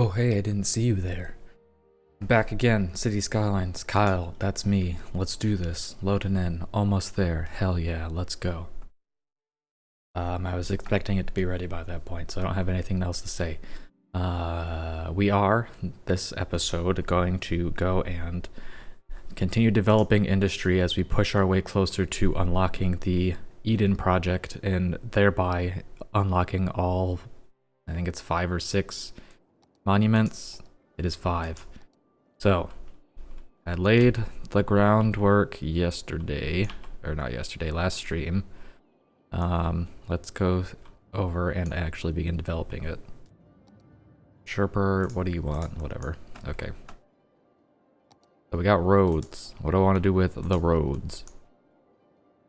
Oh, hey, I didn't see you there. Back again, City Skylines. Kyle, that's me. Let's do this. Loading in. Almost there. Hell yeah, let's go. I was expecting it to be ready by that point, so I don't have anything else to say. We are, this episode, going to go and continue developing industry as we push our way closer to unlocking the Eden project and thereby unlocking all, I think it's 5 or 6 monuments. It is 5. So, I laid the groundwork yesterday, or not yesterday, last stream. Let's go over and actually begin developing it. Sherper, what do you want? Whatever. Okay. So we got roads. What do I want to do with the roads?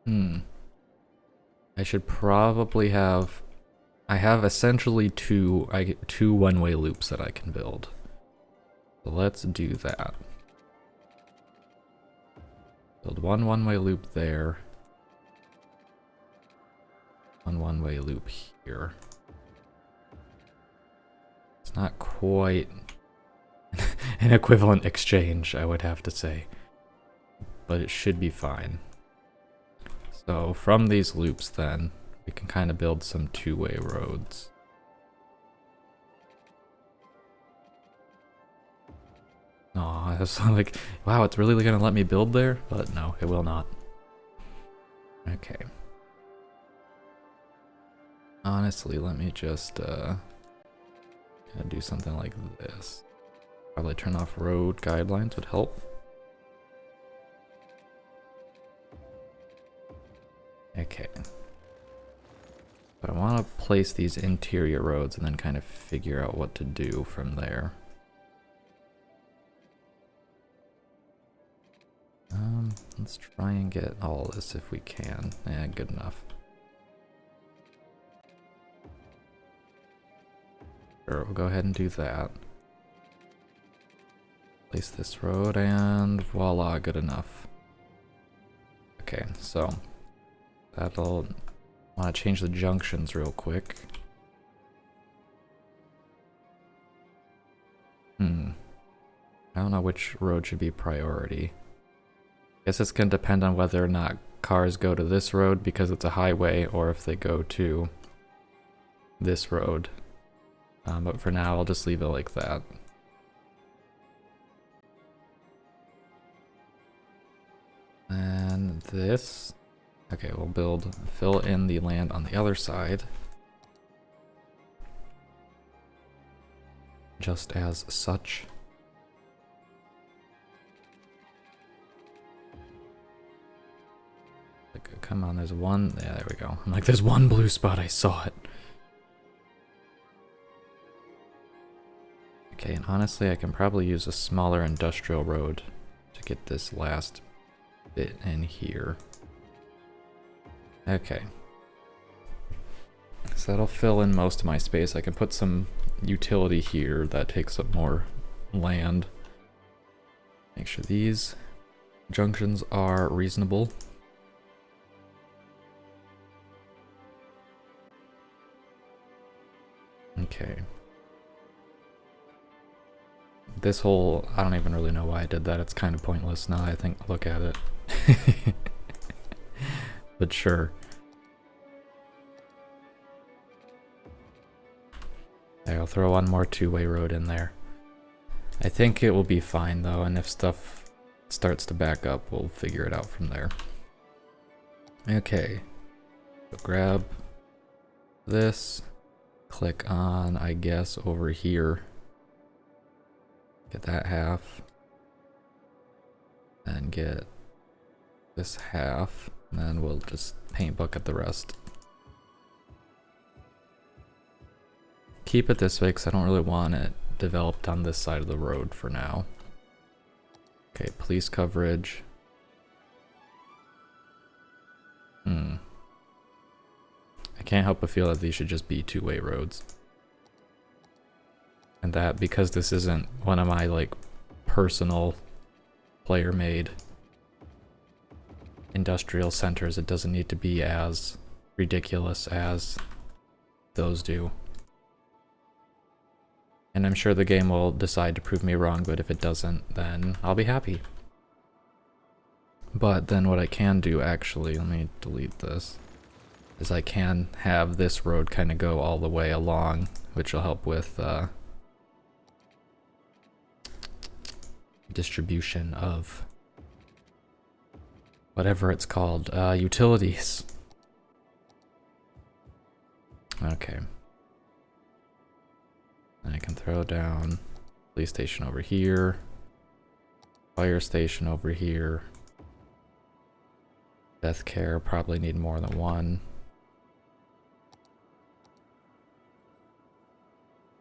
I should probably have... I have essentially two one-way loops that I can build. So let's do that. Build one one-way loop there. One one-way loop here. It's not quite an equivalent exchange, I would have to say. But it should be fine. So from these loops then, we can kind of build some two-way roads. Aw, I was like, wow, it's really gonna let me build there? But no, it will not. Okay. Honestly, let me just do something like this. Probably turn off road guidelines would help. Okay. But I want to place these interior roads and then kind of figure out what to do from there. Let's try and get all this if we can. Yeah, good enough. Sure, we'll go ahead and do that. Place this road and voila, good enough. Okay, so that'll... I want to change the junctions real quick. I don't know which road should be priority. Guess it's gonna depend on whether or not cars go to this road because it's a highway or if they go to this road. But for now, I'll just leave it like that. And this... Okay, we'll fill in the land on the other side. Just as such. Like, come on, there's one... Yeah, there we go. I'm like, there's one blue spot, I saw it. Okay, and honestly, I can probably use a smaller industrial road to get this last bit in here. Okay. So that'll fill in most of my space. I can put some utility here that takes up more land. Make sure these junctions are reasonable. Okay. This whole... I don't even really know why I did that. It's kind of pointless now I think look at it. But sure. Okay, I'll throw one more two-way road in there. I think it will be fine though, and if stuff starts to back up, we'll figure it out from there. Okay. So grab this. Click on, I guess, over here. Get that half. And get this half. And then we'll just paint bucket the rest. Keep it this way because I don't really want it developed on this side of the road for now. Okay, police coverage. I can't help but feel that these should just be two-way roads. And that because this isn't one of my like personal player-made industrial centers, it doesn't need to be as ridiculous as those do. And I'm sure the game will decide to prove me wrong, but if it doesn't, then I'll be happy. But then what I can do, actually, let me delete this, is I can have this road kind of go all the way along, which will help with distribution of whatever it's called, utilities. Okay. And I can throw down police station over here, fire station over here, death care, probably need more than one.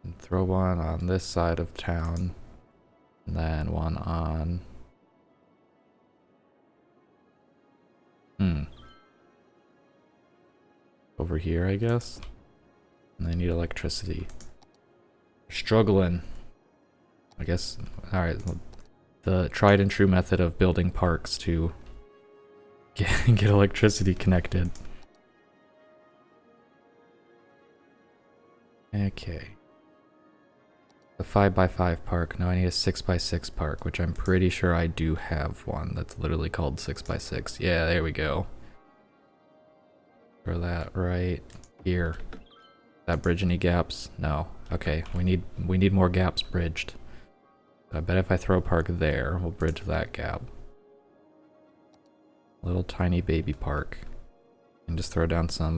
And throw one on this side of town, and then one on... over here, I guess? And they need electricity. Struggling. I guess, alright, the tried and true method of building parks to get electricity connected. Okay. A 5x5 park. No, I need a 6x6 park, which I'm pretty sure I do have one that's literally called 6x6. Yeah, there we go. Throw that right here. That bridge any gaps? No. Okay, we need more gaps bridged. I bet if I throw a park there, we'll bridge that gap. Little tiny baby park. And just throw down some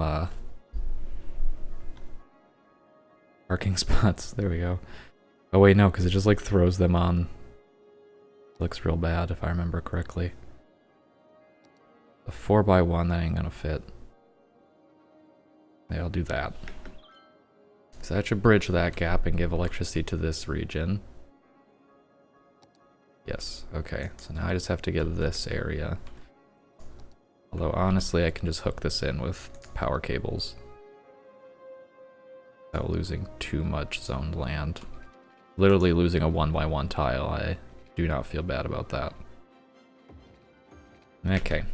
parking spots. There we go. Oh wait, no, because it just like throws them on. Looks real bad if I remember correctly. A 4x1, that ain't gonna fit. Yeah, I'll do that. So that should bridge that gap and give electricity to this region. Yes, okay. So now I just have to get this area. Although honestly, I can just hook this in with power cables without losing too much zoned land. Literally losing a 1x1 tile. I do not feel bad about that. Okay.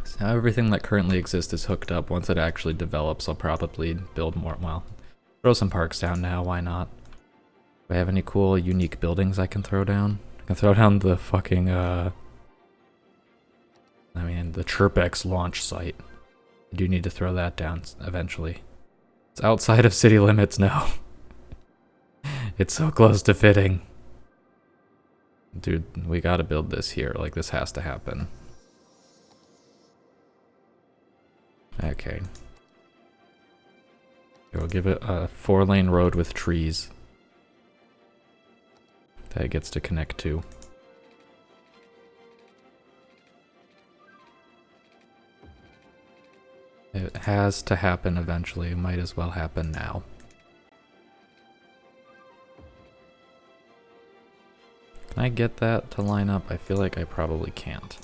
So now everything that currently exists is hooked up. Once it actually develops, I'll probably build more. Well, throw some parks down now, why not? Do I have any cool, unique buildings I can throw down? I can throw down the fucking, the Chirpex launch site. I do need to throw that down eventually. It's outside of city limits now. It's so close to fitting. Dude, we gotta build this here. Like, this has to happen. Okay. We'll give it a 4-lane road with trees that it gets to connect to. It has to happen eventually. It might as well happen now. Can I get that to line up? I feel like I probably can't.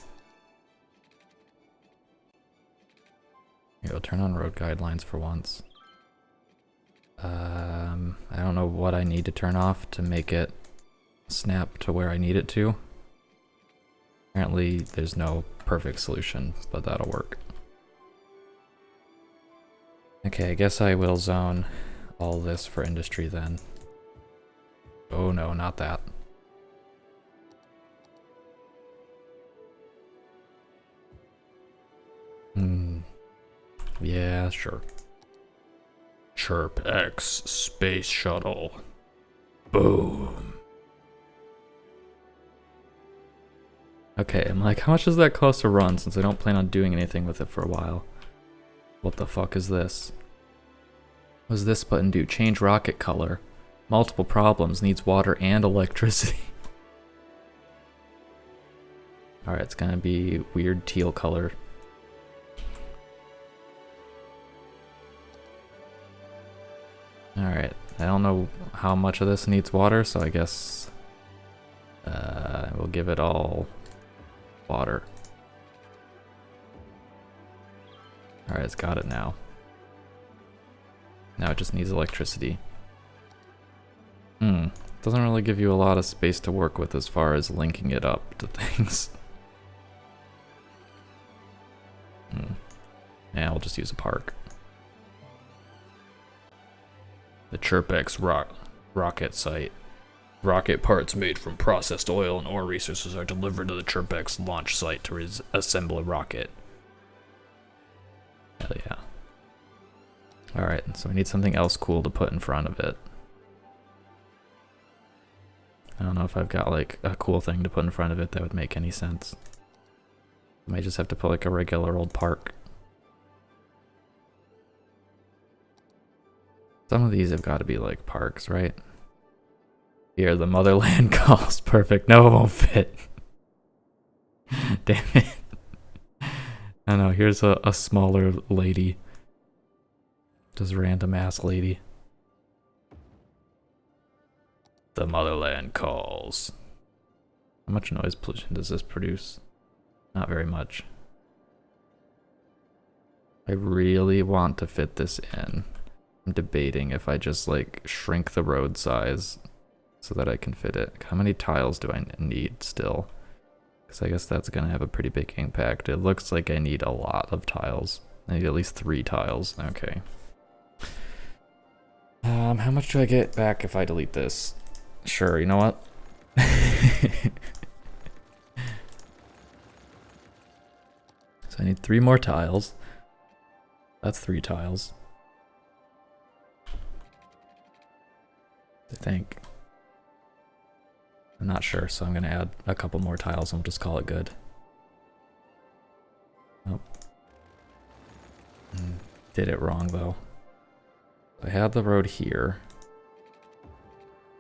Here, I'll turn on road guidelines for once. I don't know what I need to turn off to make it snap to where I need it to. Apparently there's no perfect solution, but that'll work. Okay, I guess I will zone all this for industry then. Oh no, not that. Yeah, sure. Chirpex space shuttle. Boom. Okay, I'm like, how much does that cost to run since I don't plan on doing anything with it for a while? What the fuck is this? What does this button do? Change rocket color. Multiple problems. Needs water and electricity. Alright, it's gonna be weird teal color. Alright, I don't know how much of this needs water, so I guess we'll give it all water. Alright, it's got it now. Now it just needs electricity. Doesn't really give you a lot of space to work with as far as linking it up to things. Yeah, we'll just use a park. The Chirpex rocket site. Rocket parts made from processed oil and ore resources are delivered to the Chirpex launch site to assemble a rocket. Hell yeah. Alright, so we need something else cool to put in front of it. I don't know if I've got like a cool thing to put in front of it that would make any sense. I might just have to put like a regular old park. Some of these have got to be like parks, right? Here, the motherland calls. Perfect. No, it won't fit. Damn it. I know, here's a smaller lady. Just random ass lady. The motherland calls. How much noise pollution does this produce? Not very much. I really want to fit this in. I'm debating if I just like shrink the road size so that I can fit it. How many tiles do I need still? Because I guess that's gonna have a pretty big impact. It looks like I need a lot of tiles. I need at least 3 tiles. Okay. How much do I get back if I delete this? Sure, you know what? So I need 3 more tiles. That's 3 tiles. I think. I'm not sure, so I'm gonna add a couple more tiles and we'll just call it good. Nope. Did it wrong though. I had the road here.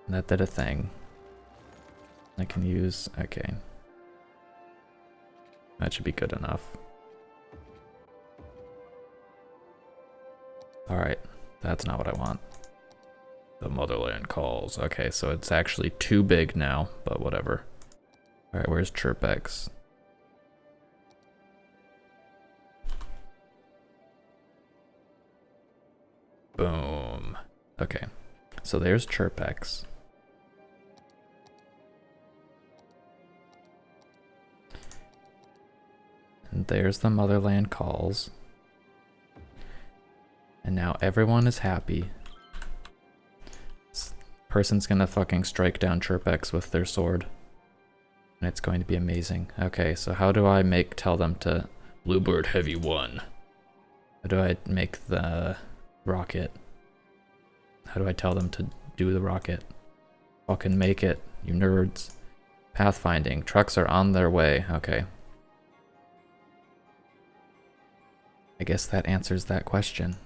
And that did a thing. I can use, okay. That should be good enough. Alright, that's not what I want. The motherland calls. Okay, so it's actually too big now, but whatever. Alright, where's Chirpex? Boom. Okay, so there's Chirpex. And there's the motherland calls. And now everyone is happy. This person's gonna fucking strike down Chirpex with their sword. And it's going to be amazing. Okay, so how do I tell them to Bluebird Heavy 1? How do I make the rocket? How do I tell them to do the rocket? Fucking make it, you nerds. Pathfinding. Trucks are on their way. Okay. I guess that answers that question.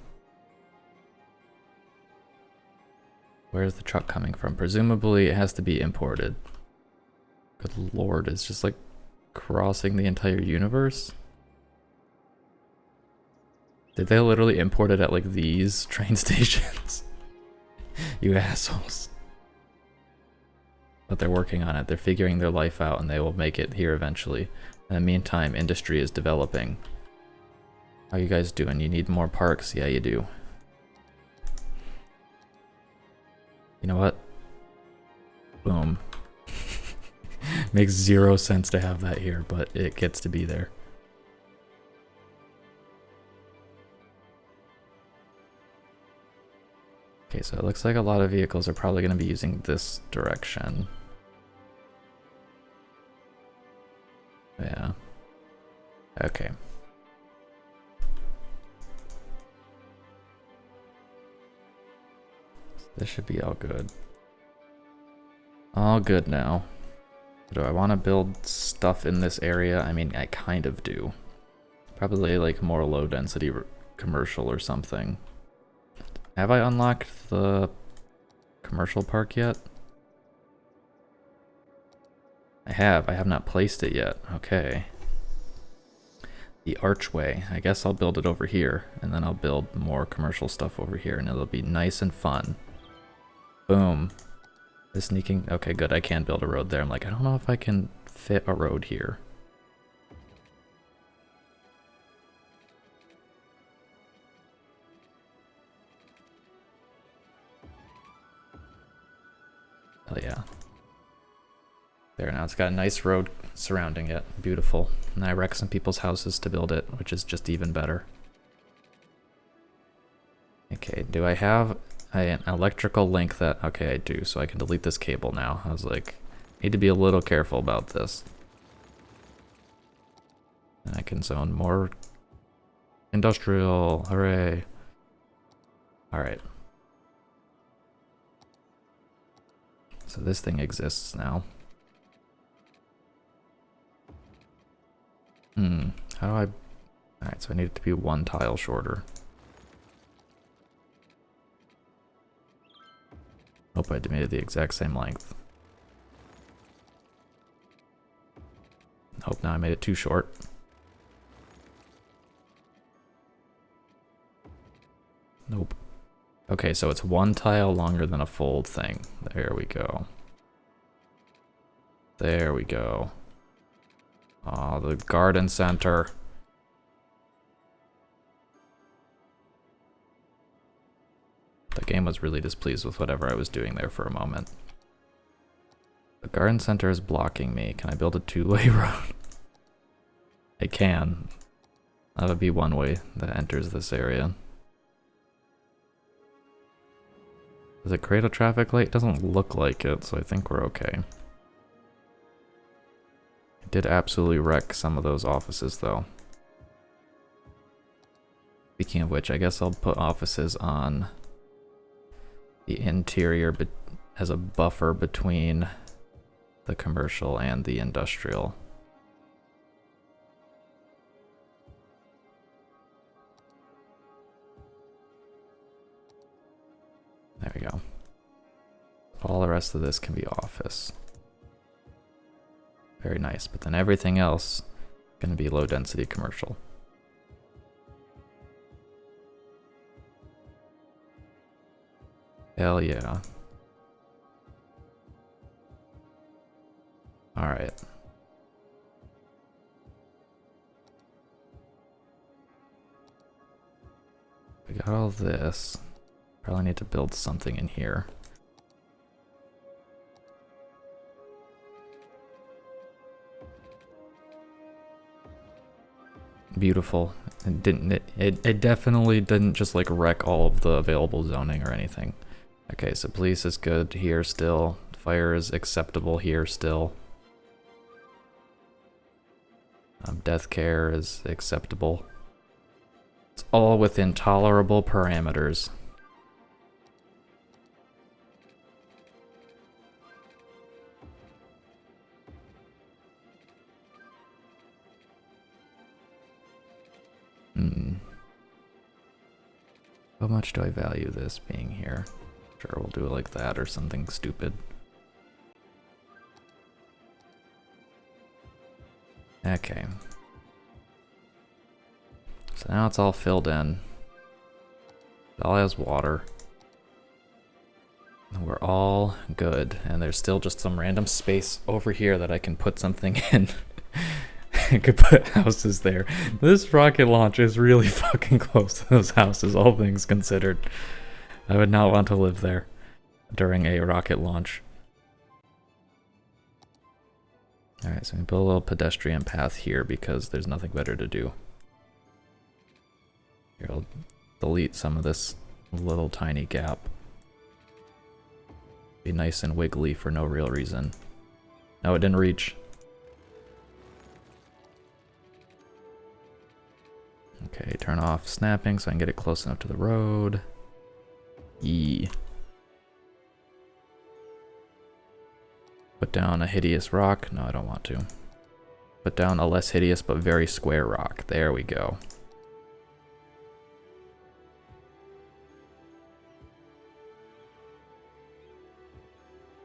Where's the truck coming from? Presumably it has to be imported. Good lord, it's just like crossing the entire universe? Did they literally import it at like these train stations? You assholes. But they're working on it. They're figuring their life out and they will make it here eventually. In the meantime, industry is developing. How you guys doing? You need more parks? Yeah, you do. You know what? Boom. Makes 0 sense to have that here, but it gets to be there. Okay, so it looks like a lot of vehicles are probably going to be using this direction. Yeah. Okay. This should be all good. All good now. Do I want to build stuff in this area? I mean, I kind of do. Probably like more low density commercial or something. Have I unlocked the commercial park yet? I have not placed it yet. Okay. The archway. I guess I'll build it over here, and then I'll build more commercial stuff over here, and it'll be nice and fun. Boom. The sneaking. Okay, good. I can build a road there. I'm like, I don't know if I can fit a road here. Hell yeah. There, now it's got a nice road surrounding it. Beautiful. And I wrecked some people's houses to build it, which is just even better. Okay, do I have an electrical link that... Okay, I do, so I can delete this cable now. I was like, need to be a little careful about this. And I can zone more industrial. Hooray. Alright. So this thing exists now. How do I... Alright, so I need it to be one tile shorter. Hope I made it the exact same length. Nope, now I made it too short. Nope. Okay, so it's one tile longer than a fold thing. There we go. There we go. Oh, the garden center. The game was really displeased with whatever I was doing there for a moment. The garden center is blocking me. Can I build a two-way road? I can. That would be one way that enters this area. Does it create a traffic light? It doesn't look like it, so I think we're okay. It did absolutely wreck some of those offices, though. Speaking of which, I guess I'll put offices on the interior as a buffer between the commercial and the industrial. There we go. All the rest of this can be office. Very nice, but then everything else is going to be low density commercial. Hell yeah. Alright. We got all this. Probably need to build something in here. Beautiful. It definitely didn't just like wreck all of the available zoning or anything. Okay, so police is good here still. Fire is acceptable here still. Death care is acceptable. It's all within tolerable parameters. How much do I value this being here? Sure, we'll do it like that or something stupid. Okay. So now it's all filled in. It all has water. And we're all good. And there's still just some random space over here that I can put something in. I could put houses there. This rocket launch is really fucking close to those houses, all things considered. I would not want to live there during a rocket launch. Alright, so we build a little pedestrian path here because there's nothing better to do. Here, I'll delete some of this little tiny gap. Be nice and wiggly for no real reason. No, it didn't reach. Okay, turn off snapping so I can get it close enough to the road. Yee. Put down a hideous rock. No, I don't want to. Put down a less hideous but very square rock. There we go.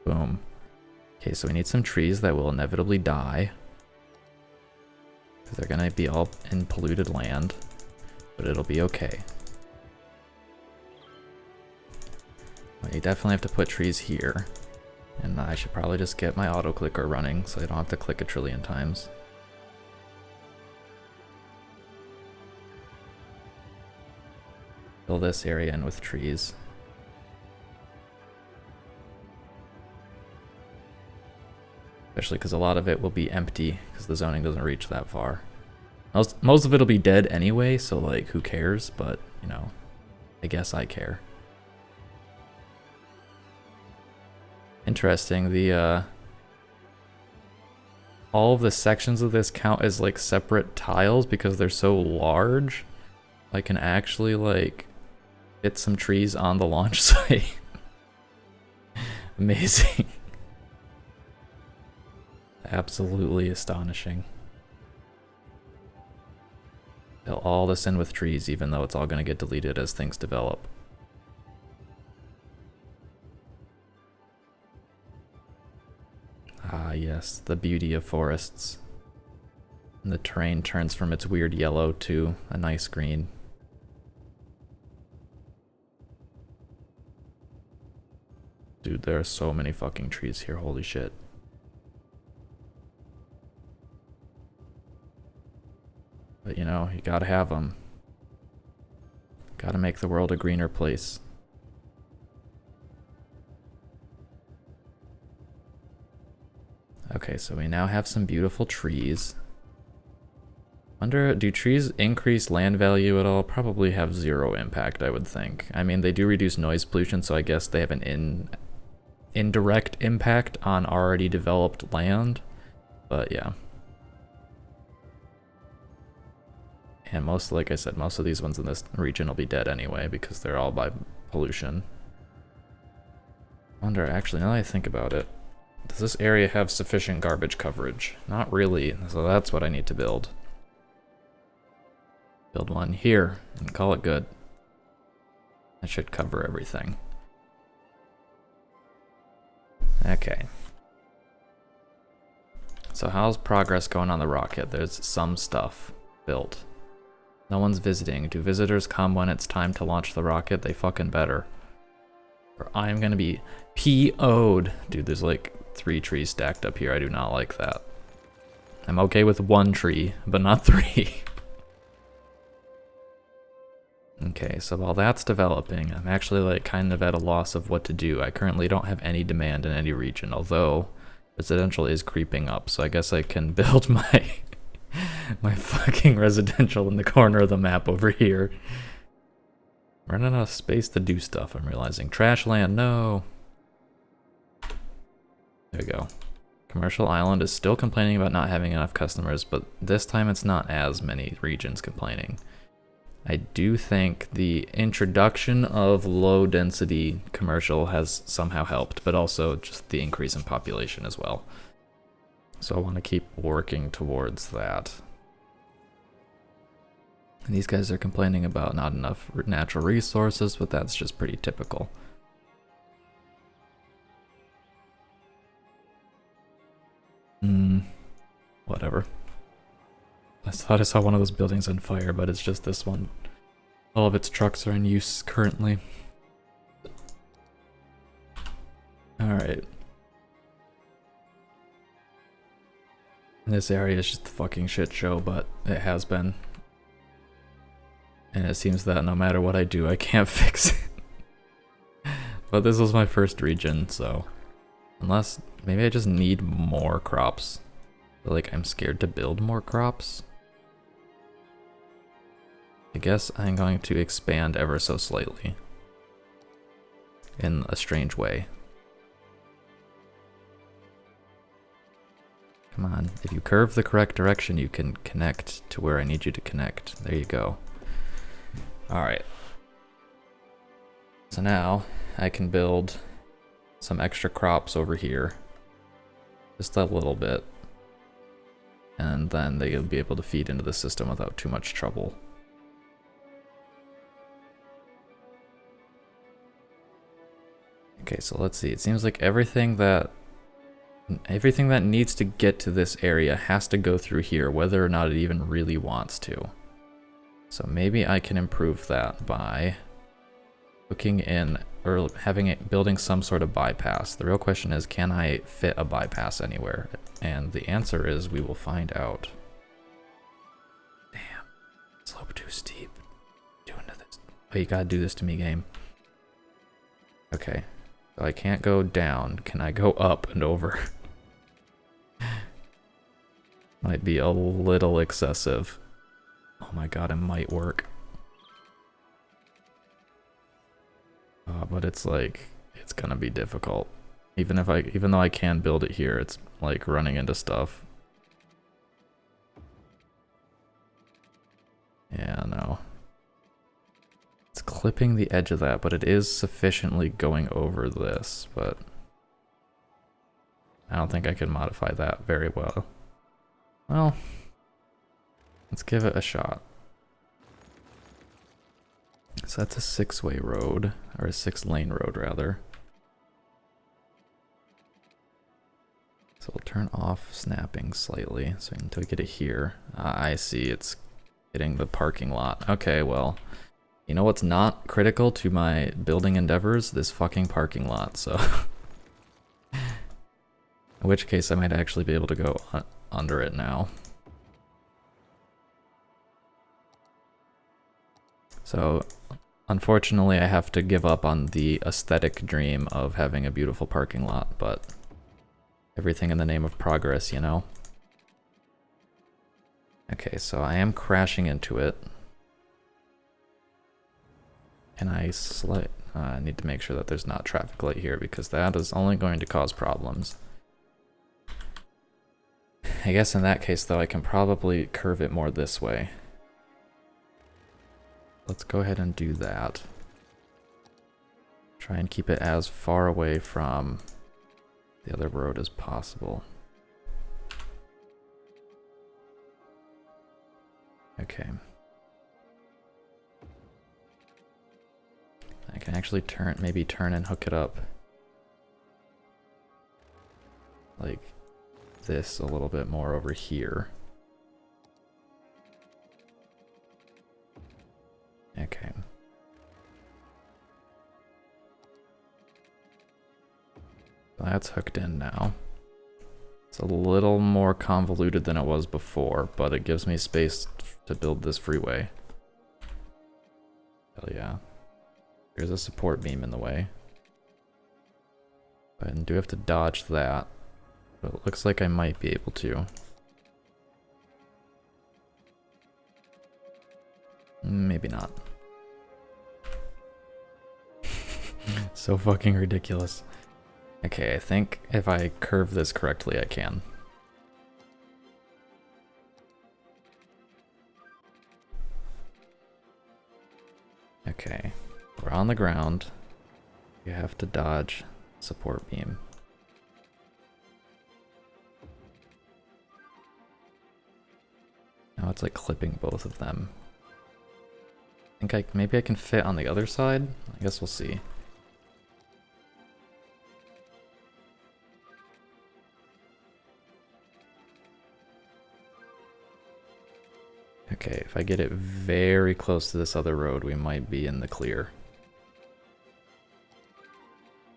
Boom. Okay, so we need some trees that will inevitably die. They're gonna be all in polluted land, but it'll be okay. Well, you definitely have to put trees here. And I should probably just get my auto clicker running so I don't have to click a trillion times. Fill this area in with trees. Especially because a lot of it will be empty because the zoning doesn't reach that far. Most of it will be dead anyway, so like who cares, but you know, I guess I care. Interesting. The all of the sections of this count as like separate tiles because they're so large. I can actually like fit some trees on the launch site. Amazing. Absolutely astonishing. Fill all this in with trees, even though it's all going to get deleted as things develop. Ah, yes, the beauty of forests. And the terrain turns from its weird yellow to a nice green. Dude, there are so many fucking trees here, holy shit. But you know, you gotta have them. Gotta make the world a greener place. Okay, so we now have some beautiful trees. Wonder, do trees increase land value at all? Probably have zero impact, I would think. I mean, they do reduce noise pollution, so I guess they have an indirect impact on already developed land. But yeah. And most, like I said, most of these ones in this region will be dead anyway because they're all by pollution. I wonder, actually, now that I think about it, does this area have sufficient garbage coverage? Not really, so that's what I need to build. Build one here and call it good. That should cover everything. Okay. So how's progress going on the rocket? There's some stuff built. No one's visiting. Do visitors come when it's time to launch the rocket? They fucking better. Or I'm gonna be PO'd. Dude, there's like 3 trees stacked up here. I do not like that. I'm okay with 1 tree, but not 3. Okay, so while that's developing, I'm actually like kind of at a loss of what to do. I currently don't have any demand in any region, although residential is creeping up, so I guess I can build my my fucking residential in the corner of the map over here. Running out of space to do stuff, I'm realizing. Trash land, no. There we go. Commercial Island is still complaining about not having enough customers, but this time it's not as many regions complaining. I do think the introduction of low density commercial has somehow helped, but also just the increase in population as well. So I want to keep working towards that. And these guys are complaining about not enough natural resources, but that's just pretty typical. Whatever. I thought I saw one of those buildings on fire, but it's just this one. All of its trucks are in use currently. Alright. This area is just a fucking shit show, but it has been. And it seems that no matter what I do, I can't fix it. But this was my first region, so... Unless, maybe I just need more crops. But like, I'm scared to build more crops. I guess I'm going to expand ever so slightly. In a strange way. Come on, if you curve the correct direction, you can connect to where I need you to connect. There you go. Alright. So now, I can build some extra crops over here. Just a little bit. And then they'll be able to feed into the system without too much trouble. Okay, so let's see. It seems like everything that needs to get to this area has to go through here, whether or not it even really wants to. So maybe I can improve that by hooking in or building some sort of bypass. The real question is, can I fit a bypass anywhere? And the answer is, we will find out. Damn, slope too steep. Doing this. Oh, you gotta do this to me, game. Okay, so I can't go down. Can I go up and over? Might be a little excessive. Oh my god, it might work. But it's like, it's gonna be difficult. Even though I can build it here, it's like running into stuff. Yeah, no. It's clipping the edge of that, but it is sufficiently going over this, but I don't think I can modify that very well. Well, let's give it a shot. So that's a 6-way road, or a 6-lane road rather. So we'll turn off snapping slightly, so until we get it here. I see, it's hitting the parking lot. Okay, well, you know what's not critical to my building endeavors? This fucking parking lot, so... In which case I might actually be able to go under it now. So, unfortunately I have to give up on the aesthetic dream of having a beautiful parking lot, but everything in the name of progress, you know? Okay, so I am crashing into it. And I need to make sure that there's not traffic light here because that is only going to cause problems. I guess in that case though, I can probably curve it more this way. Let's go ahead and do that. Try and keep it as far away from the other road as possible. Okay. I can actually maybe turn and hook it up like this a little bit more over here. Okay. That's hooked in now. It's a little more convoluted than it was before, but it gives me space to build this freeway. Hell yeah. There's a support beam in the way. I do have to dodge that, but it looks like I might be able to. Maybe not. So fucking ridiculous. Okay, I think if I curve this correctly, I can. Okay, we're on the ground. You have to dodge support beam. Now it's like clipping both of them. I think maybe I can fit on the other side? I guess we'll see. Okay, if I get it very close to this other road, we might be in the clear.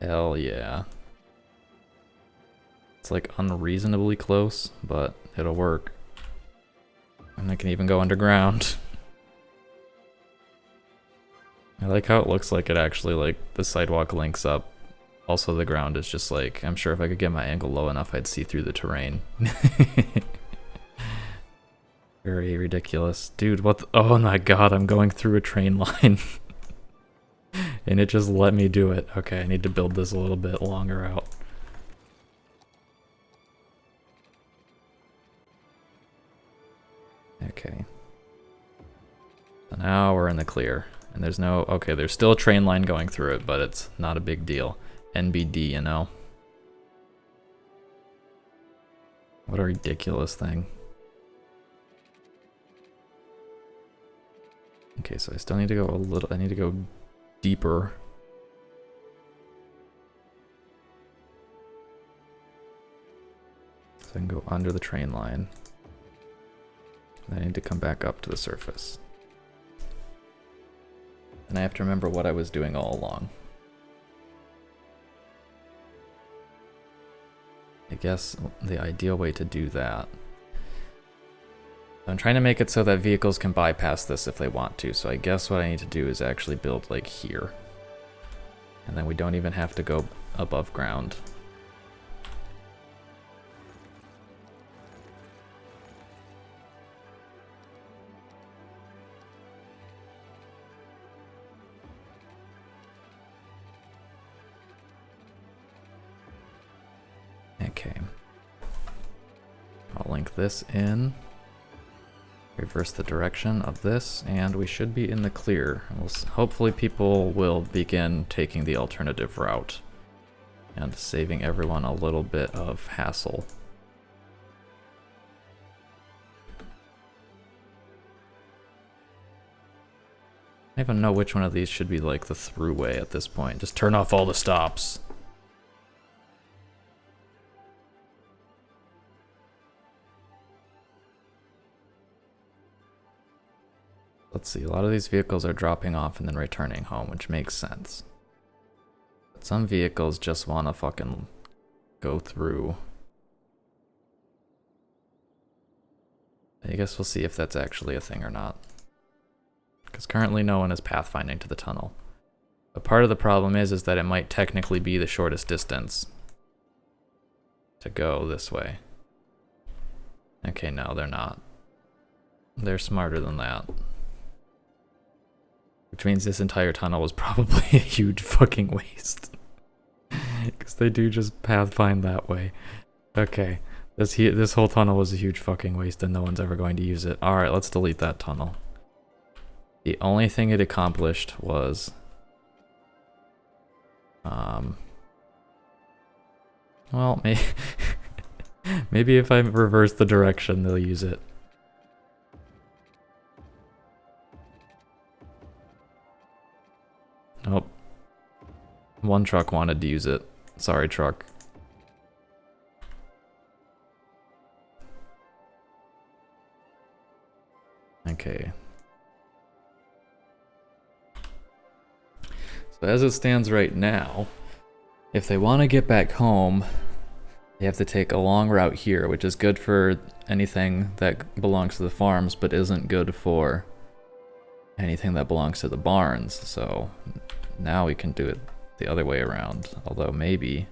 Hell yeah. It's like unreasonably close, but it'll work. And I can even go underground. I like how it looks like it actually, like, the sidewalk links up. Also, the ground is just like, I'm sure if I could get my angle low enough, I'd see through the terrain. Very ridiculous. Dude, what the— oh my god, I'm going through a train line. And it just let me do it. Okay, I need to build this a little bit longer out. Okay. So now we're in the clear. And there's no— okay, there's still a train line going through it, but it's not a big deal. NBD, you know? What a ridiculous thing. Okay, so I still need to go a little— I need to go deeper. So I can go under the train line. And I need to come back up to the surface. And I have to remember what I was doing all along. I guess the ideal way to do that— I'm trying to make it so that vehicles can bypass this if they want to, so I guess what I need to do is actually build like here. And then we don't even have to go above ground. Okay. I'll link this in. Reverse the direction of this, and we should be in the clear. Hopefully people will begin taking the alternative route and saving everyone a little bit of hassle. I don't even know which one of these should be like the throughway at this point. Just turn off all the stops. Let's see, a lot of these vehicles are dropping off and then returning home, which makes sense. But some vehicles just want to fucking go through. I guess we'll see if that's actually a thing or not. Because currently no one is pathfinding to the tunnel. But part of the problem is that it might technically be the shortest distance to go this way. Okay, no, they're not. They're smarter than that. Which means this entire tunnel was probably a huge fucking waste. Because they do just pathfind that way. Okay, this whole tunnel was a huge fucking waste and no one's ever going to use it. Alright, let's delete that tunnel. The only thing it accomplished was... well, maybe if I reverse the direction, they'll use it. Oh. One truck wanted to use it. Sorry, truck. Okay. So as it stands right now, if they want to get back home, they have to take a long route here, which is good for anything that belongs to the farms, but isn't good for anything that belongs to the barns. So now we can do it the other way around. Although maybe,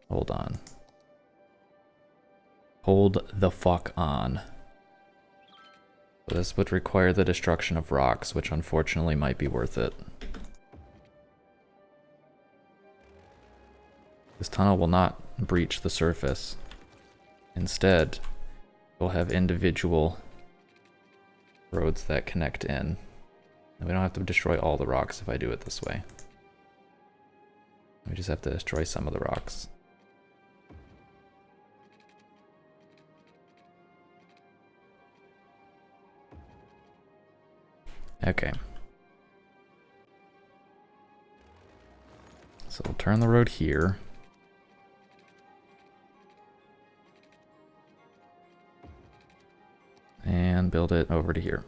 hold on. Hold the fuck on. This would require the destruction of rocks, which unfortunately might be worth it. This tunnel will not breach the surface. Instead, we'll have individual roads that connect in. And we don't have to destroy all the rocks if I do it this way. We just have to destroy some of the rocks. Okay. So we'll turn the road here. And build it over to here.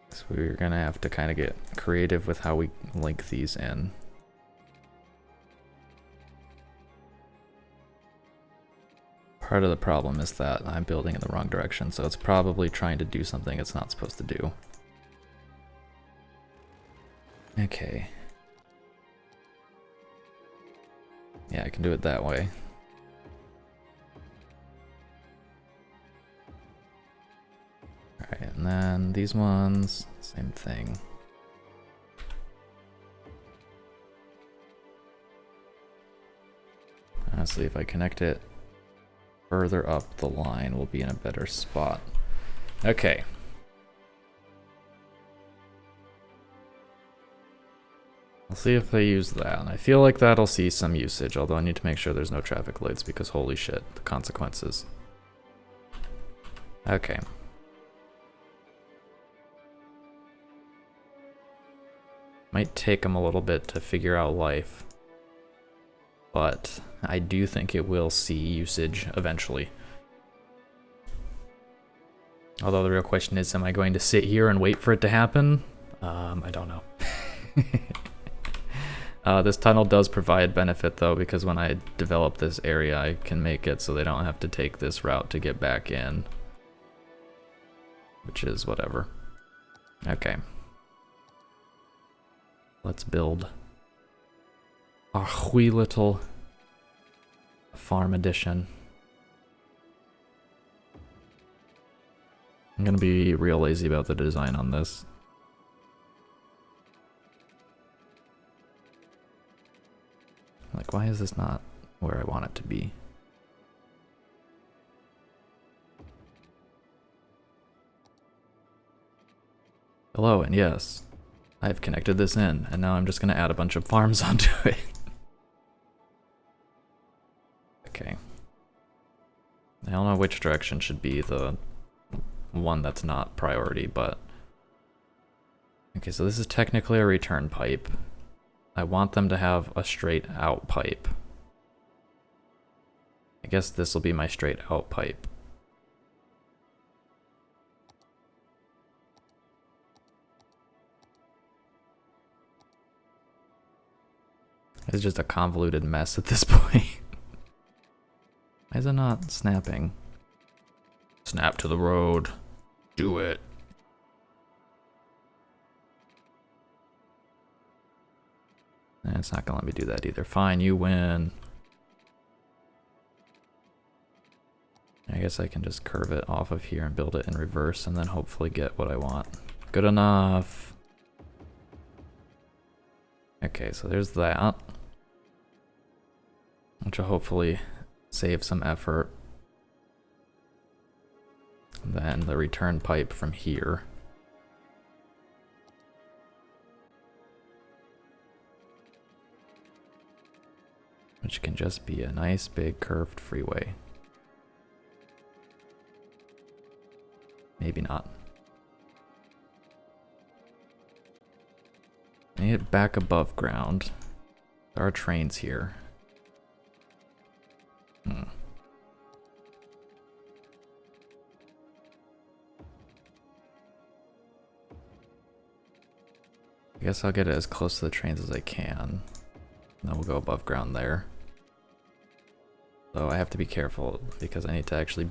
So we're gonna have to kind of get creative with how we link these in. Part of the problem is that I'm building in the wrong direction, so it's probably trying to do something it's not supposed to do. Okay. Yeah, I can do it that way. Alright, and then these ones, same thing. Honestly, if I connect it further up the line, we'll be in a better spot. Okay. I'll see if they use that. And I feel like that'll see some usage, although I need to make sure there's no traffic lights because holy shit, the consequences. Okay. Might take them a little bit to figure out life, but I do think it will see usage eventually. Although the real question is, am I going to sit here and wait for it to happen? I don't know. This tunnel does provide benefit though, because when I develop this area, I can make it so they don't have to take this route to get back in. Which is whatever. Okay. Let's build our wee little farm edition. I'm gonna be real lazy about the design on this. Like, why is this not where I want it to be? Hello, and yes, I've connected this in, and now I'm just gonna add a bunch of farms onto it. Okay. I don't know which direction should be the one that's not priority, but... Okay, so this is technically a return pipe. I want them to have a straight out pipe. I guess this will be my straight out pipe. It's just a convoluted mess at this point. Why is it not snapping? Snap to the road. Do it. And it's not gonna let me do that either. Fine, you win. I guess I can just curve it off of here and build it in reverse and then hopefully get what I want. Good enough. Okay, so there's that. Which will hopefully save some effort. And then the return pipe from here. Which can just be a nice big curved freeway. Maybe not. I need it back above ground. There are trains here. I guess I'll get it as close to the trains as I can. And then we'll go above ground there. So I have to be careful because I need to actually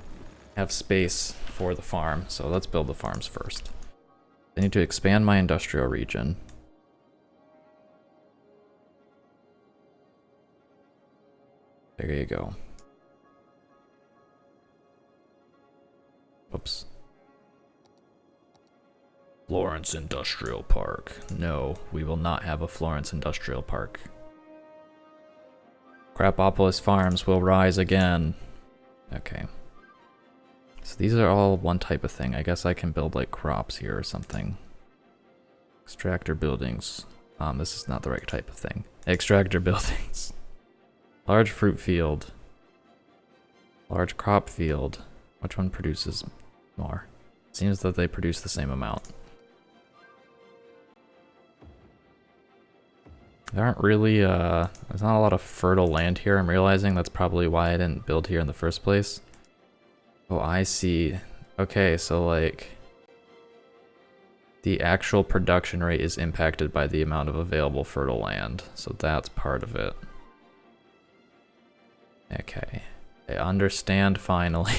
have space for the farm. So let's build the farms first. I need to expand my industrial region. There you go. Oops. Florence Industrial Park. No, we will not have a Florence Industrial Park. Crapopolis farms will rise again. Okay. So these are all one type of thing. I guess I can build like crops here or something. Extractor buildings. This is not the right type of thing. Extractor buildings. Large fruit field. Large crop field. Which one produces more? Seems that they produce the same amount. There aren't really, there's not a lot of fertile land here. I'm realizing that's probably why I didn't build here in the first place. Oh, I see. Okay, so like, the actual production rate is impacted by the amount of available fertile land. So that's part of it. Okay, I understand finally.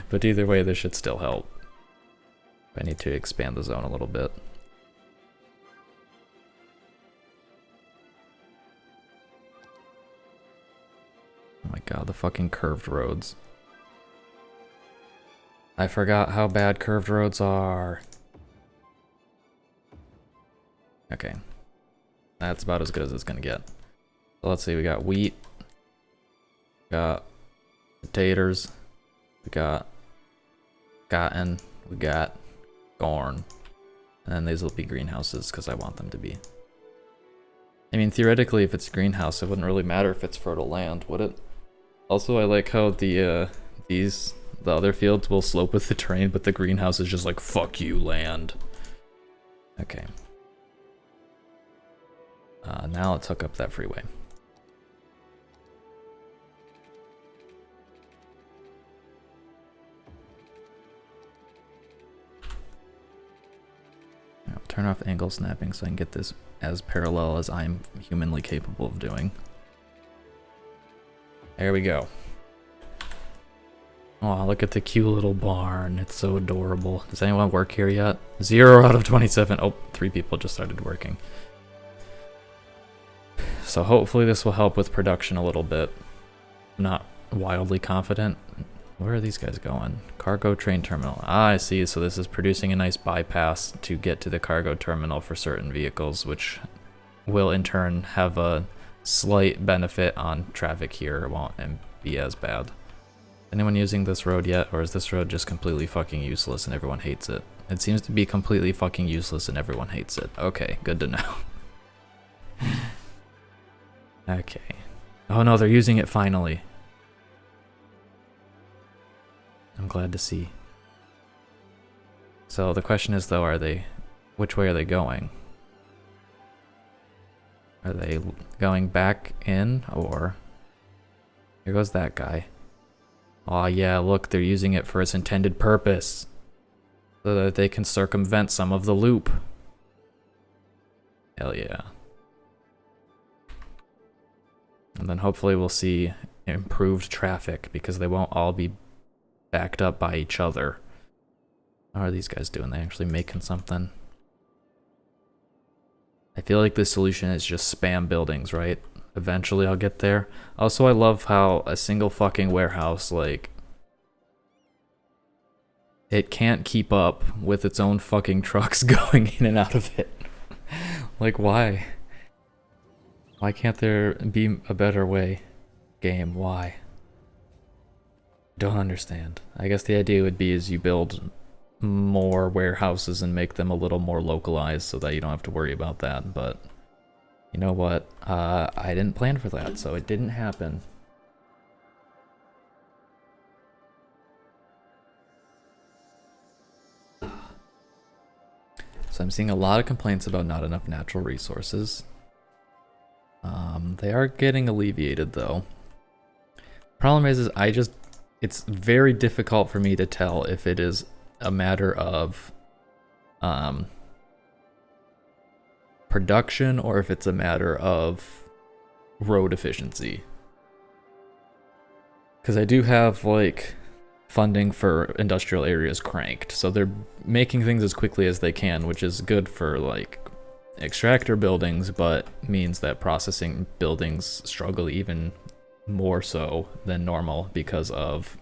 But either way, this should still help. I need to expand the zone a little bit. Oh my god, the fucking curved roads. I forgot how bad curved roads are. Okay. That's about as good as it's gonna get. So let's see, we got wheat. We got potatoes. We got cotton. We got corn. And then these will be greenhouses because I want them to be. I mean, theoretically, if it's a greenhouse, it wouldn't really matter if it's fertile land, would it? Also, I like how the other fields will slope with the terrain, but the greenhouse is just like, fuck you, land. Okay. Now let's hook up that freeway. I'll turn off angle snapping so I can get this as parallel as I'm humanly capable of doing. There we go. Oh, look at the cute little barn. It's so adorable. Does anyone work here yet? 0 out of 27. Oh, 3 people just started working. So hopefully this will help with production a little bit. I'm not wildly confident. Where are these guys going? Cargo train terminal. Ah, I see. So this is producing a nice bypass to get to the cargo terminal for certain vehicles, which will in turn have a slight benefit on traffic here. It won't be as bad. Anyone using this road yet, or is this road just completely fucking useless and everyone hates it? It seems to be completely fucking useless and everyone hates it. Okay, good to know. Okay. Oh no, they're using it finally. I'm glad to see. So the question is though, which way are they going? Are they going back in, or... Here goes that guy. Aw, yeah, look, they're using it for its intended purpose. So that they can circumvent some of the loop. Hell yeah. And then hopefully we'll see improved traffic, because they won't all be backed up by each other. How are these guys doing? They actually making something? I feel like the solution is just spam buildings, right? Eventually I'll get there. Also, I love how a single fucking warehouse, like... It can't keep up with its own fucking trucks going in and out of it. Like, why? Why can't there be a better way? Game, why? Don't understand. I guess the idea would be is you build more warehouses and make them a little more localized so that you don't have to worry about that, but you know what? I didn't plan for that, so it didn't happen. So I'm seeing a lot of complaints about not enough natural resources. They are getting alleviated though. Problem is it's very difficult for me to tell if it is a matter of production or if it's a matter of road efficiency. Because I do have like funding for industrial areas cranked, so they're making things as quickly as they can, which is good for like extractor buildings, but means that processing buildings struggle even more so than normal because of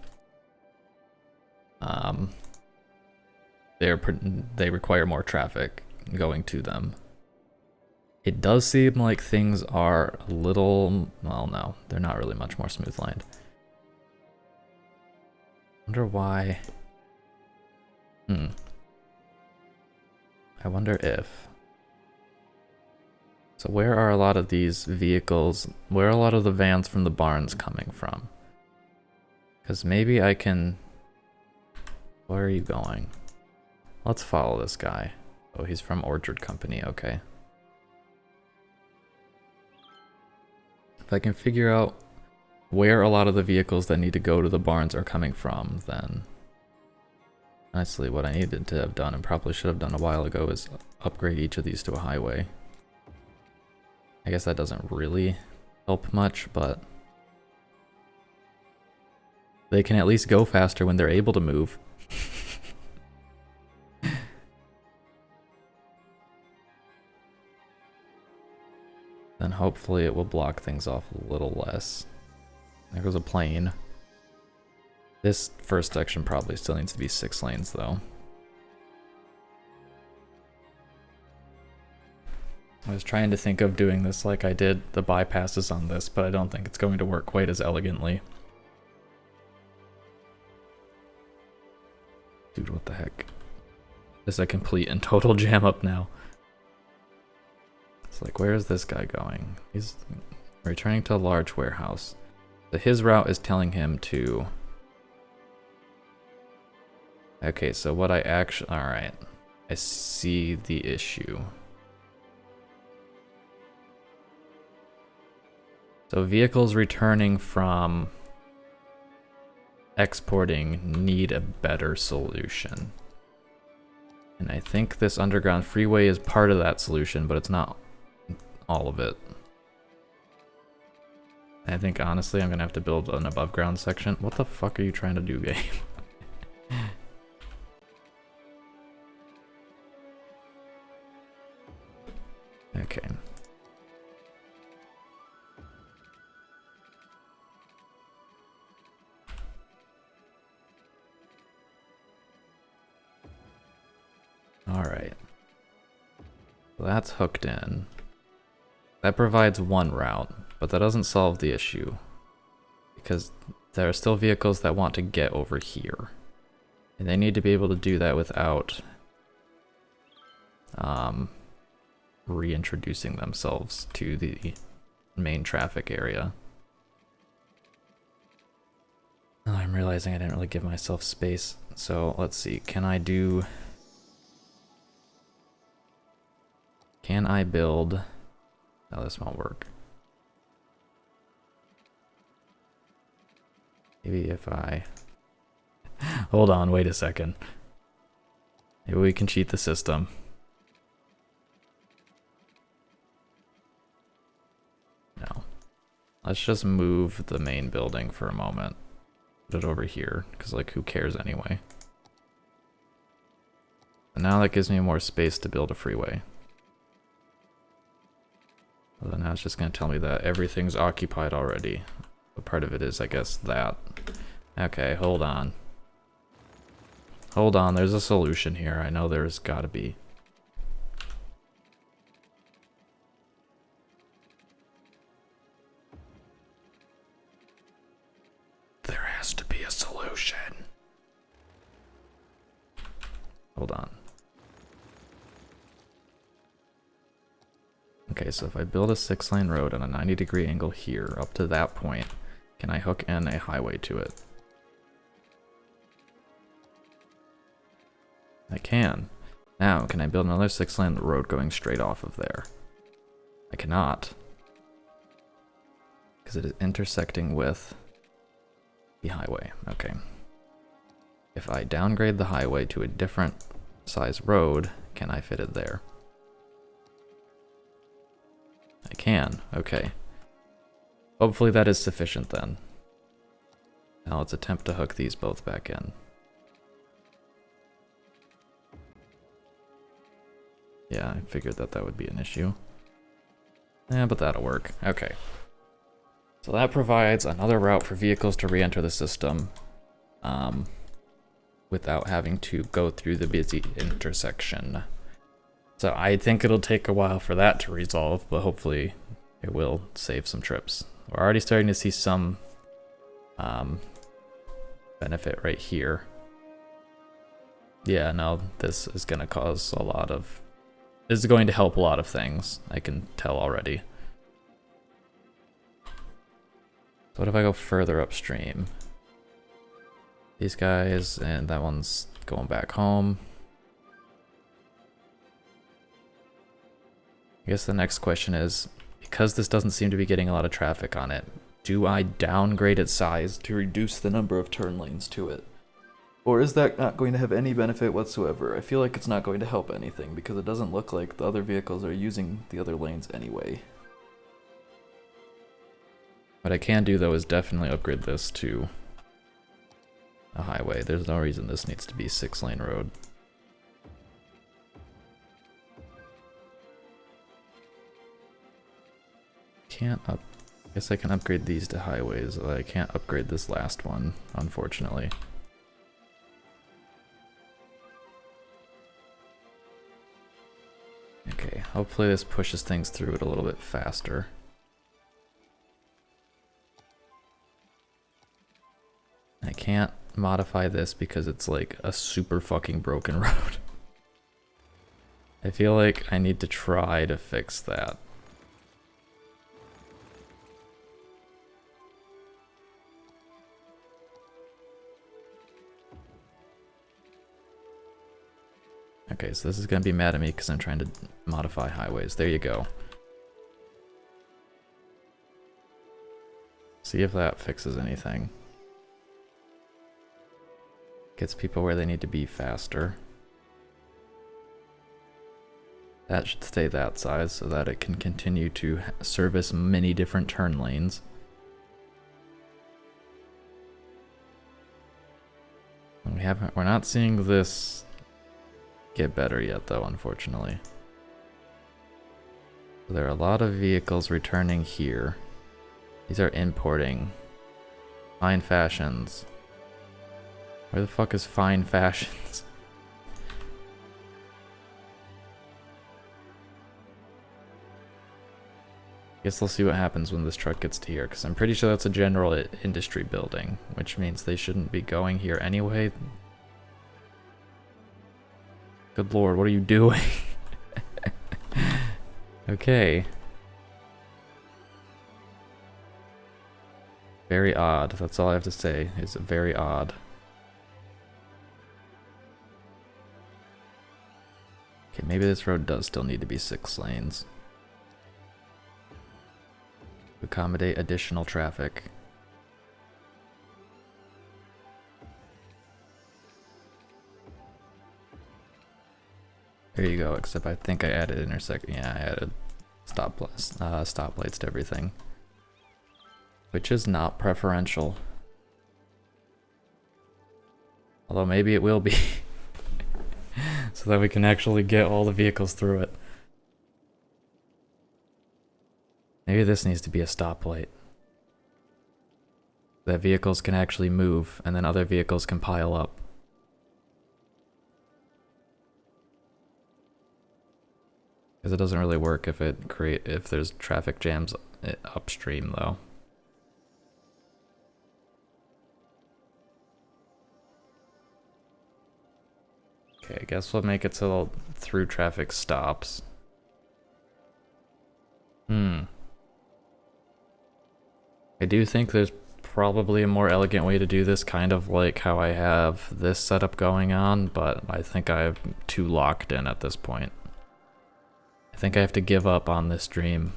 they require more traffic going to them. It does seem like things are a little, well, no, they're not really much more smooth lined. Wonder why. I wonder if. So where are a lot of these vehicles, where are a lot of the vans from the barns coming from? Because maybe I can... Where are you going? Let's follow this guy. Oh, he's from Orchard Company, okay. If I can figure out where a lot of the vehicles that need to go to the barns are coming from, then... Honestly, what I needed to have done, and probably should have done a while ago, is upgrade each of these to a highway. I guess that doesn't really help much, but... They can at least go faster when they're able to move. Then hopefully it will block things off a little less. There goes a plane. This first section probably still needs to be 6 lanes though. I was trying to think of doing this like I did the bypasses on this, but I don't think it's going to work quite as elegantly. Dude, what the heck? This is a complete and total jam up now. It's like, where is this guy going? He's returning to a large warehouse. So his route is telling him to... Okay, so what I actually... Alright. I see the issue. So vehicles returning from exporting need a better solution. And I think this underground freeway is part of that solution, but it's not all of it. I think honestly I'm gonna have to build an above ground section. What the fuck are you trying to do, game? Okay. Alright. So that's hooked in. That provides one route. But that doesn't solve the issue. Because there are still vehicles that want to get over here. And they need to be able to do that without reintroducing themselves to the main traffic area. Oh, I'm realizing I didn't really give myself space. So let's see, can I build... No, this won't work. Maybe if I... Hold on, wait a second. Maybe we can cheat the system. No. Let's just move the main building for a moment. Put it over here, because like who cares anyway. And now that gives me more space to build a freeway. Well, now it's just going to tell me that everything's occupied already. But part of it is, I guess, that. Okay, hold on. Hold on, there's a solution here. I know there's got to be. There has to be a solution. Hold on. Okay, so if I build a 6-lane road on a 90-degree angle here, up to that point, can I hook in a highway to it? I can. Now, can I build another 6-lane road going straight off of there? I cannot. Because it is intersecting with the highway. Okay. If I downgrade the highway to a different size road, can I fit it there? I can. Okay. Hopefully that is sufficient then. Now let's attempt to hook these both back in. Yeah, I figured that that would be an issue. Yeah, but that'll work. Okay. So that provides another route for vehicles to re-enter the system without having to go through the busy intersection. So I think it'll take a while for that to resolve, but hopefully it will save some trips. We're already starting to see some benefit right here. Yeah, no, this is going to cause a lot of... This is going to help a lot of things, I can tell already. So what if I go further upstream? These guys, and that one's going back home. I guess the next question is, because this doesn't seem to be getting a lot of traffic on it, do I downgrade its size to reduce the number of turn lanes to it? Or is that not going to have any benefit whatsoever? I feel like it's not going to help anything because it doesn't look like the other vehicles are using the other lanes anyway. What I can do though is definitely upgrade this to a highway. There's no reason this needs to be a 6-lane road. I guess I can upgrade these to highways, but I can't upgrade this last one, unfortunately. Okay, hopefully this pushes things through it a little bit faster. I can't modify this because it's like a super fucking broken road. I feel like I need to try to fix that. Okay, so this is going to be mad at me because I'm trying to modify highways. There you go. See if that fixes anything. Gets people where they need to be faster. That should stay that size so that it can continue to service many different turn lanes. We're not seeing this get better yet though, unfortunately. There are a lot of vehicles returning here. These are importing. Fine Fashions. Where the fuck is Fine Fashions? Guess we'll see what happens when this truck gets to here, because I'm pretty sure that's a general industry building, which means they shouldn't be going here anyway. Good lord, what are you doing? Okay. Very odd, that's all I have to say, is very odd. Okay, maybe this road does still need to be 6 lanes. To accommodate additional traffic. There you go, except I think I added yeah, I added stoplights to everything. Which is not preferential. Although maybe it will be. So that we can actually get all the vehicles through it. Maybe this needs to be a stoplight. That vehicles can actually move, and then other vehicles can pile up. Because it doesn't really work if there's traffic jams upstream though. Okay, I guess we'll make it so through traffic stops. I do think there's probably a more elegant way to do this, kind of like how I have this setup going on, but I think I'm too locked in at this point. I think I have to give up on this dream.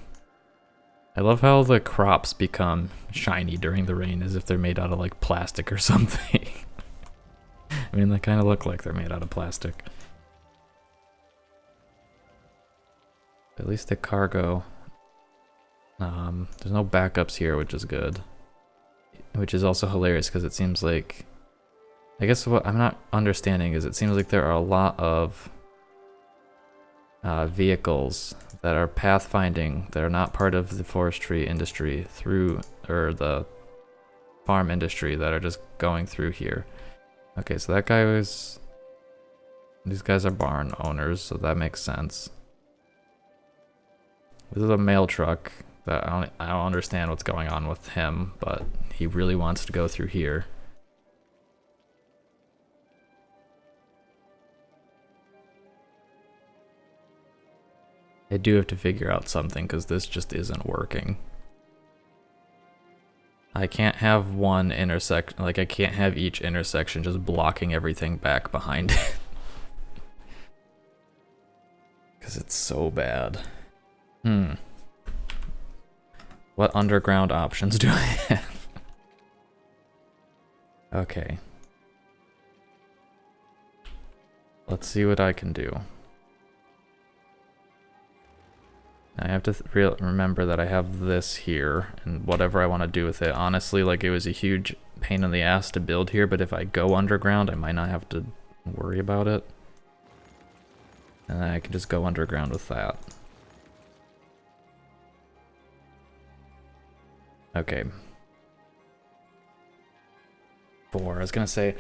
I love how the crops become shiny during the rain, as if they're made out of like plastic or something. I mean, they kind of look like they're made out of plastic. At least the cargo. There's no backups here, which is good. Which is also hilarious because it seems like... I guess what I'm not understanding is it seems like there are a lot of vehicles that are pathfinding that are not part of the forestry industry or the farm industry that are just going through here. Okay, so that guy was... These guys are barn owners, so that makes sense. This is a mail truck that I don't understand what's going on with him, but he really wants to go through here. I do have to figure out something because this just isn't working. I can't have one intersection, like I can't have each intersection just blocking everything back behind it. Because it's so bad. What underground options do I have? Okay. Let's see what I can do. I have to remember that I have this here, and whatever I want to do with it. Honestly, like, it was a huge pain in the ass to build here, but if I go underground, I might not have to worry about it. And then I can just go underground with that. Okay. 4. I was gonna say,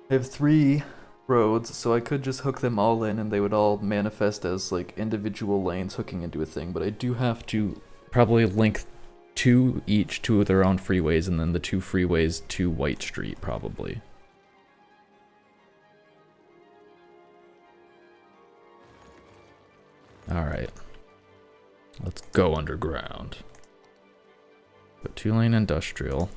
I have 3 roads, so I could just hook them all in and they would all manifest as like individual lanes hooking into a thing, but I do have to probably link 2 each to their own freeways and then the 2 freeways to White Street probably. Alright. Let's go underground. But 2-lane industrial.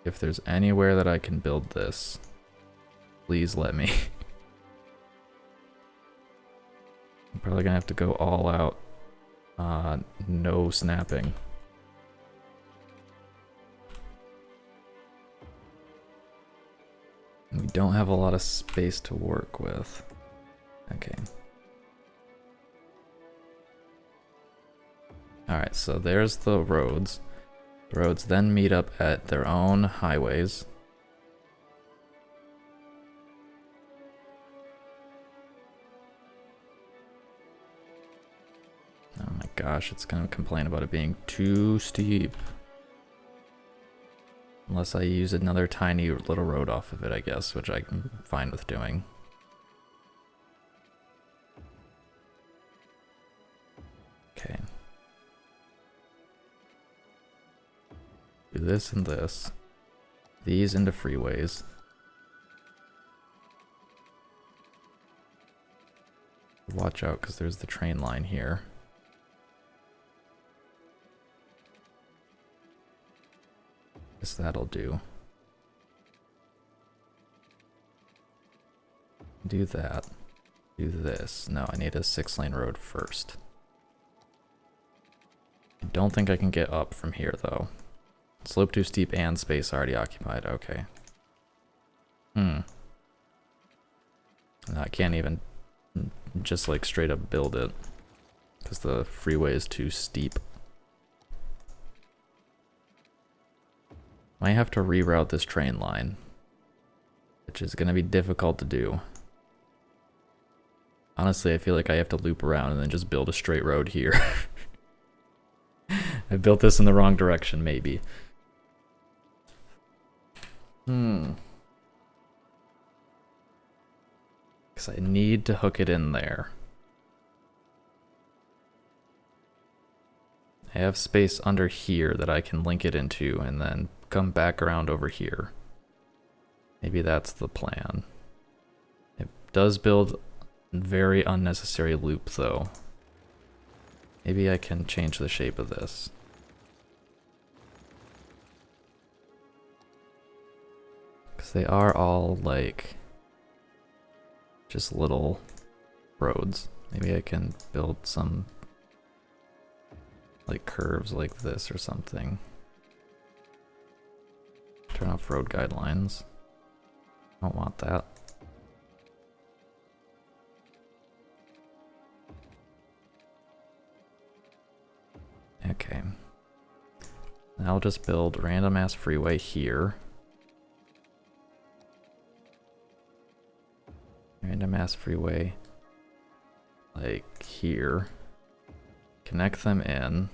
If there's anywhere that I can build this, please let me. I'm probably gonna have to go all out. No snapping. We don't have a lot of space to work with. Okay. Alright, so there's the roads. The roads then meet up at their own highways. Oh my gosh, it's gonna complain about it being too steep. Unless I use another tiny little road off of it, I guess, which I'm fine with doing. Do this and this. These into freeways. Watch out, because there's the train line here. Guess that'll do. Do that. Do this. No, I need a 6-lane road first. I don't think I can get up from here, though. Slope too steep and space already occupied. Okay. No, I can't even just like straight up build it because the freeway is too steep. Might have to reroute this train line, which is going to be difficult to do. Honestly, I feel like I have to loop around and then just build a straight road here. I built this in the wrong direction, maybe. Because I need to hook it in there. I have space under here that I can link it into and then come back around over here. Maybe that's the plan. It does build a very unnecessary loop though. Maybe I can change the shape of this. Because they are all like just little roads. Maybe I can build some like curves like this or something. Turn off road guidelines. I don't want that. Okay. Now I'll just build random ass freeway here. Random ass freeway like here. Connect them in.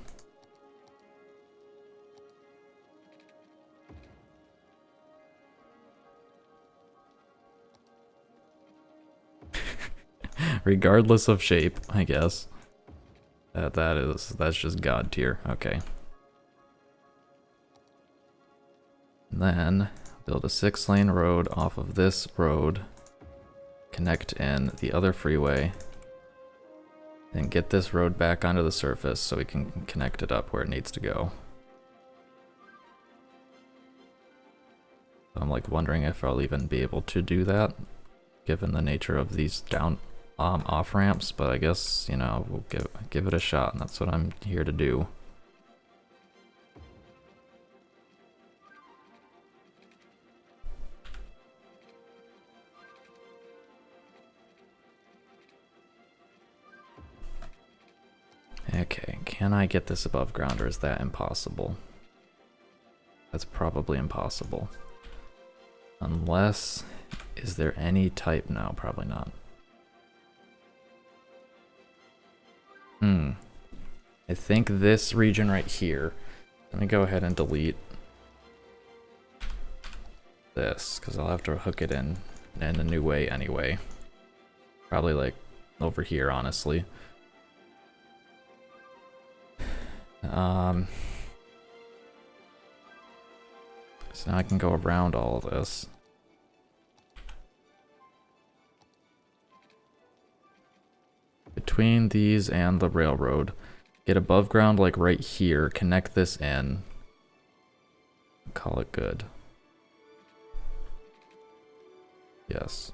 Regardless of shape, I guess. That's just God tier. Okay. And then build a 6-lane road off of this road. Connect in the other freeway. Then get this road back onto the surface so we can connect it up where it needs to go. I'm like wondering if I'll even be able to do that, given the nature of these down off ramps, but I guess, you know, we'll give it a shot, and that's what I'm here to do. Okay, can I get this above ground, or is that impossible? That's probably impossible. Unless, is there any type? No, probably not. I think this region right here, let me go ahead and delete this, because I'll have to hook it in a new way anyway. Probably like over here, honestly. So now I can go around all of this. Between these and the railroad, get above ground like right here, connect this in, call it good. Yes.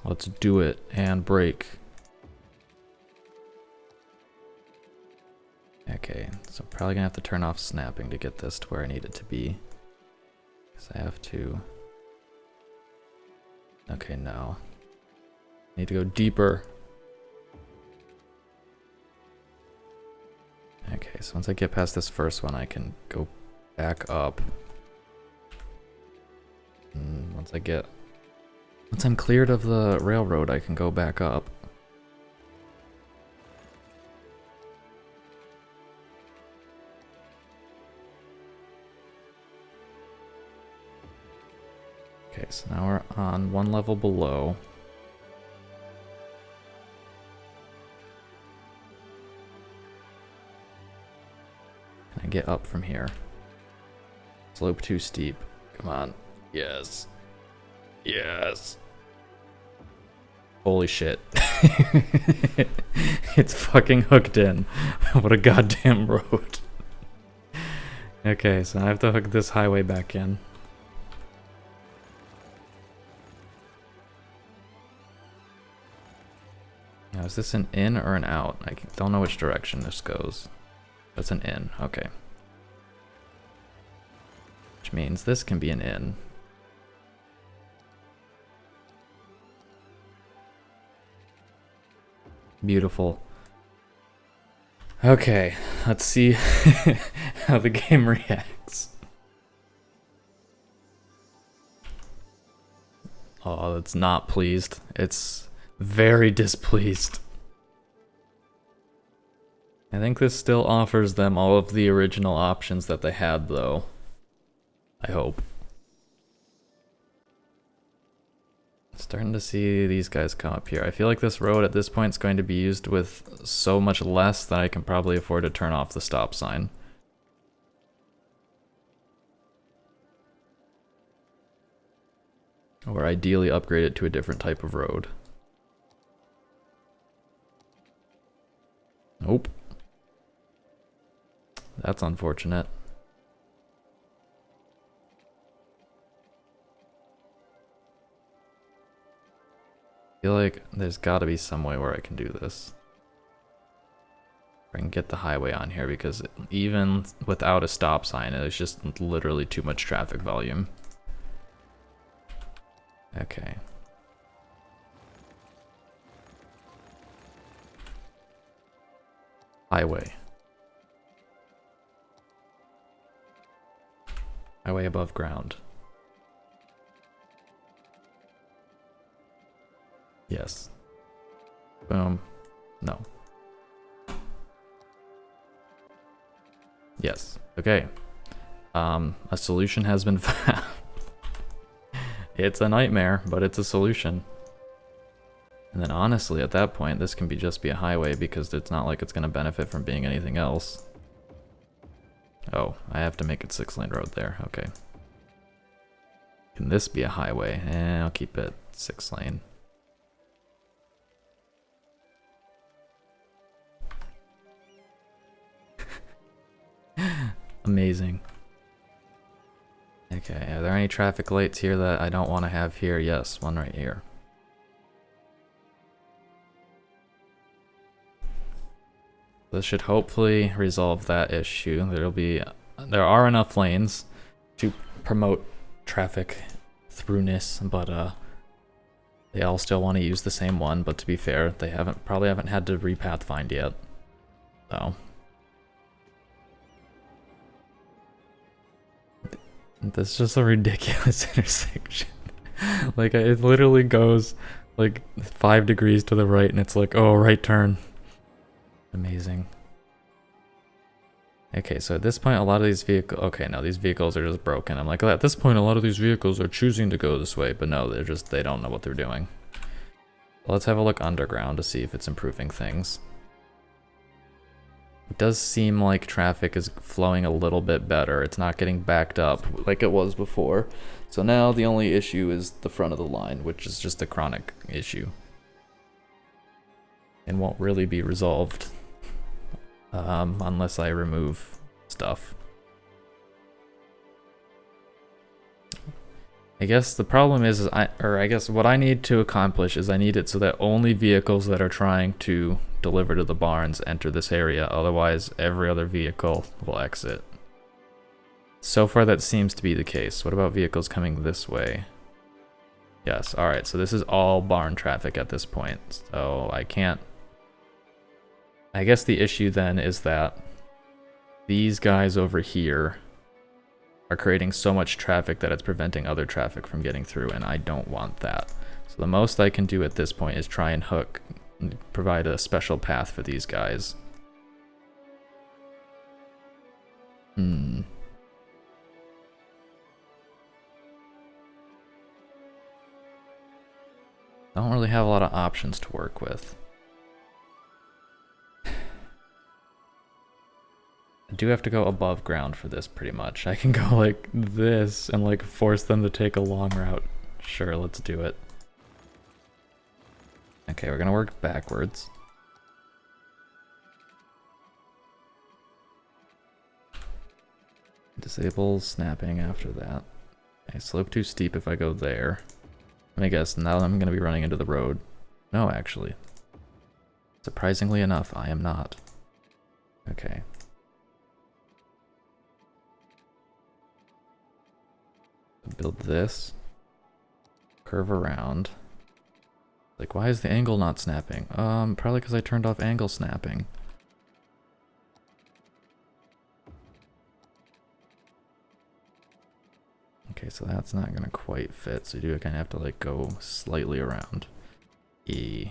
Let's do it and break. Okay, so probably gonna have to turn off snapping to get this to where I need it to be. Because I have to... Okay, no. Need to go deeper. Okay, so once I get past this first one, I can go back up. And once I'm cleared of the railroad, I can go back up. Okay, so now we're on one level below. get up from here? Slope too steep. Come on. Yes. Yes. Holy shit. It's fucking hooked in. What a goddamn road. Okay, so I have to hook this highway back in. Now, is this an in or an out? I don't know which direction this goes. That's an in, okay. Which means this can be an in. Beautiful. Okay, let's see how the game reacts. Oh, it's not pleased. It's very displeased. I think this still offers them all of the original options that they had, though. I hope. Starting to see these guys come up here. I feel like this road at this point is going to be used with so much less that I can probably afford to turn off the stop sign. Or ideally upgrade it to a different type of road. Nope. That's unfortunate. I feel like there's got to be some way where I can do this. I can get the highway on here because even without a stop sign, it's just literally too much traffic volume. Okay. Highway. Highway above ground. Yes. Boom. No. Yes. Okay. A solution has been found. It's a nightmare, but it's a solution. And then honestly, at that point, this can just be a highway because it's not like it's going to benefit from being anything else. Oh, I have to make it 6-lane road there. Okay. Can this be a highway? I'll keep it 6-lane. Amazing. Okay, are there any traffic lights here that I don't want to have here? Yes, one right here. This should hopefully resolve that issue. There are enough lanes to promote traffic throughness, but they all still want to use the same one. But to be fair, they probably haven't had to repathfind yet, so. This is just a ridiculous intersection. Like, it literally goes like 5 degrees to the right and it's like, oh, right turn. Amazing. Okay, so at this point, a lot of these vehicles... Okay, no, these vehicles are just broken. I'm like, at this point, a lot of these vehicles are choosing to go this way, but no, they don't know what they're doing. Let's have a look underground to see if it's improving things. It does seem like traffic is flowing a little bit better. It's not getting backed up like it was before. So now the only issue is the front of the line, which is just a chronic issue. And won't really be resolved unless I remove stuff. I guess the problem is I guess what I need to accomplish is I need it so that only vehicles that are trying to deliver to the barns enter this area, otherwise every other vehicle will exit. So far that seems to be the case. What about vehicles coming this way? Yes, alright, so this is all barn traffic at this point, so I can't... I guess the issue then is that these guys over here are creating so much traffic that it's preventing other traffic from getting through, and I don't want that. So the most I can do at this point is try and provide a special path for these guys. I don't really have a lot of options to work with. do have to go above ground for this pretty much. I can go like this and like force them to take a long route. Sure, let's do it. Okay, we're gonna work backwards. Disable snapping after that. Okay, slope too steep if I go there. Let me guess, now I'm gonna be running into the road. No, actually. Surprisingly enough, I am not. Okay. Build this. Curve around. Like, why is the angle not snapping? Probably because I turned off angle snapping. Okay, so that's not gonna quite fit, so you do kind of have to like go slightly around. E.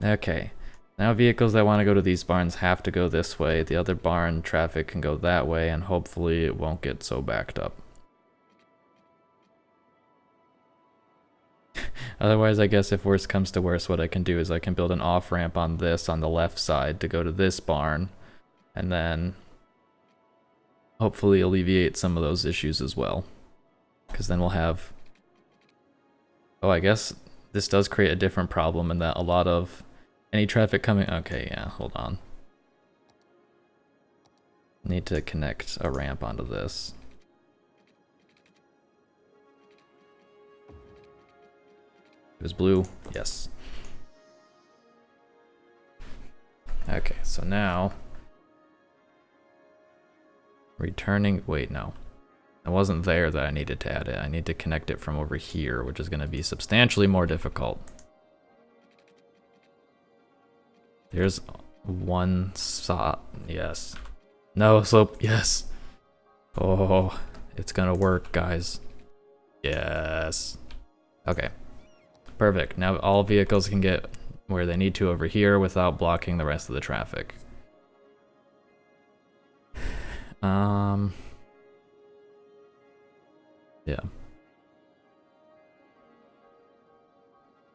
Okay, now vehicles that want to go to these barns have to go this way. The other barn traffic can go that way, and hopefully it won't get so backed up. Otherwise, I guess if worse comes to worse, what I can do is I can build an off-ramp on this on the left side to go to this barn, and then hopefully alleviate some of those issues as well. Because then we'll have... Oh, I guess this does create a different problem in that a lot of... Any traffic coming... Okay, yeah, hold on. Need to connect a ramp onto this. It was blue. Yes. Okay, so now... Returning... Wait, no. It wasn't there that I needed to add it. I need to connect it from over here, which is going to be substantially more difficult. There's one spot. Yes. No slope. Yes. Oh, it's going to work, guys. Yes. Okay. Perfect. Now all vehicles can get where they need to over here without blocking the rest of the traffic. Yeah.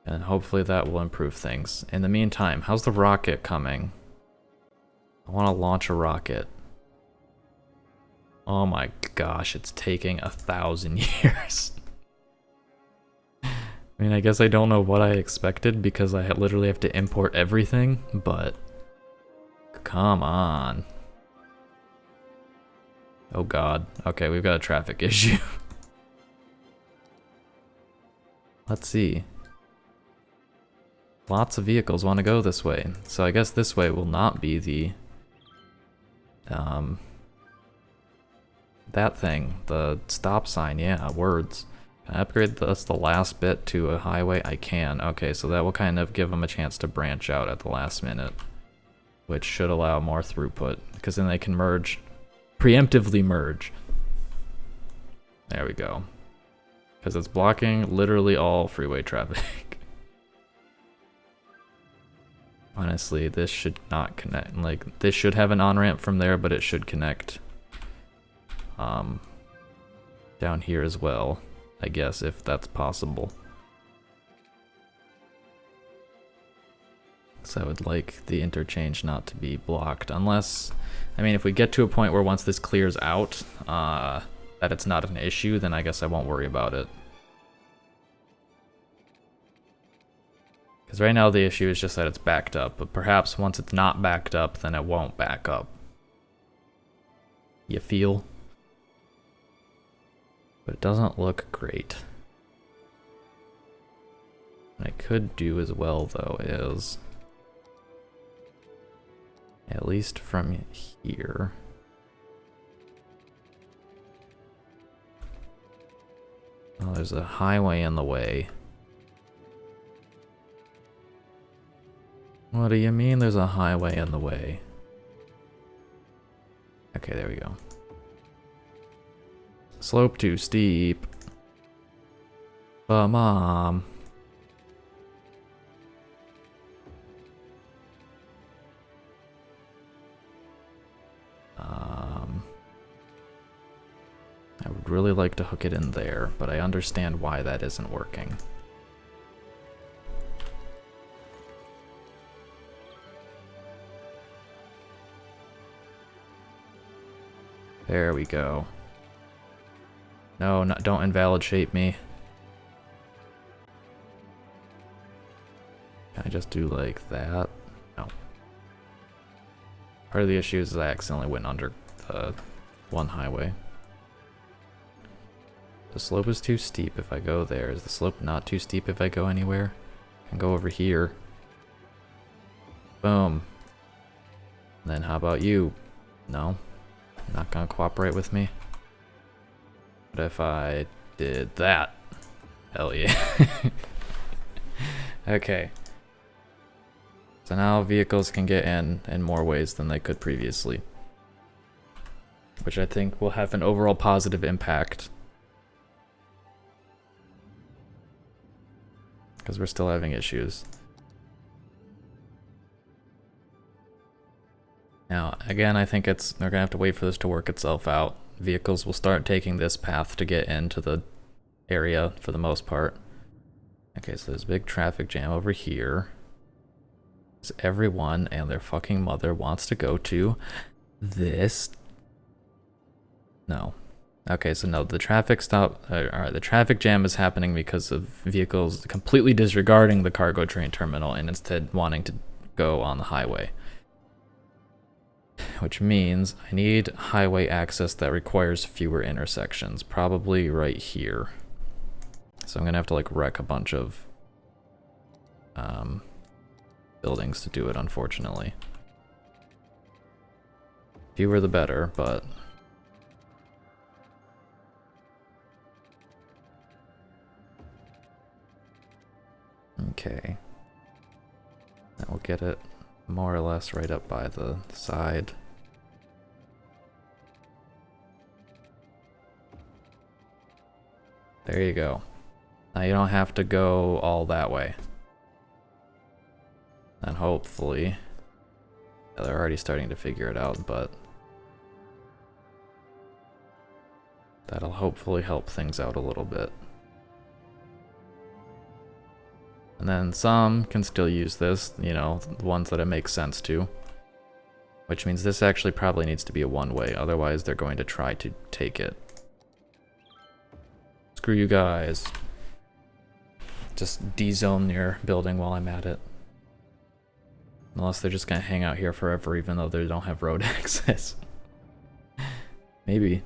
And hopefully that will improve things. In the meantime, how's the rocket coming? I want to launch a rocket. Oh my gosh, it's taking 1,000 years. I mean, I guess I don't know what I expected because I literally have to import everything, but come on. Oh god. Okay, we've got a traffic issue. Let's see. Lots of vehicles want to go this way, so I guess this way will not be the that thing, the stop sign. Yeah, words. Can I upgrade this, the last bit, to a highway? I can. Okay, so that will kind of give them a chance to branch out at the last minute, which should allow more throughput, because then they can merge, preemptively merge. There we go. Because it's blocking literally all freeway traffic. Honestly, this should not connect. Like, this should have an on-ramp from there, but it should connect down here as well, I guess, if that's possible. So I would like the interchange not to be blocked, unless, I mean, if we get to a point where once this clears out, that it's not an issue, then I guess I won't worry about it. Because right now the issue is just that it's backed up, but perhaps once it's not backed up, then it won't back up. You feel? But it doesn't look great. What I could do as well, though, is... at least from here... oh, there's a highway in the way. What do you mean there's a highway in the way? Okay, there we go. Slope too steep. But Mom. I would really like to hook it in there, but I understand why that isn't working. There we go. No, don't invalid shape me. Can I just do like that? No. Part of the issue is I accidentally went under the one highway. The slope is too steep if I go there. Is the slope not too steep if I go anywhere? I can go over here. Boom. And then how about you? No? You're not gonna cooperate with me? But if I did that? Hell yeah. Okay. So now vehicles can get in more ways than they could previously. Which I think will have an overall positive impact. Because we're still having issues. Now, again, I think they're gonna have to wait for this to work itself out. Vehicles will start taking this path to get into the area for the most part. Okay, so there's a big traffic jam over here. Everyone and their fucking mother wants to go to this. No. Okay, so no, the traffic the traffic jam is happening because of vehicles completely disregarding the cargo train terminal and instead wanting to go on the highway. Which means I need highway access that requires fewer intersections, probably right here. So I'm gonna have to like wreck a bunch of buildings to do it, unfortunately. Fewer the better, but okay. That will get it more or less right up by the side. There you go. Now you don't have to go all that way. And hopefully, yeah, they're already starting to figure it out, but that'll hopefully help things out a little bit. And then some can still use this, you know, the ones that it makes sense to. Which means this actually probably needs to be a one-way, otherwise they're going to try to take it. Screw you guys. Just de-zone your building while I'm at it. Unless they're just gonna hang out here forever even though they don't have road access. Maybe.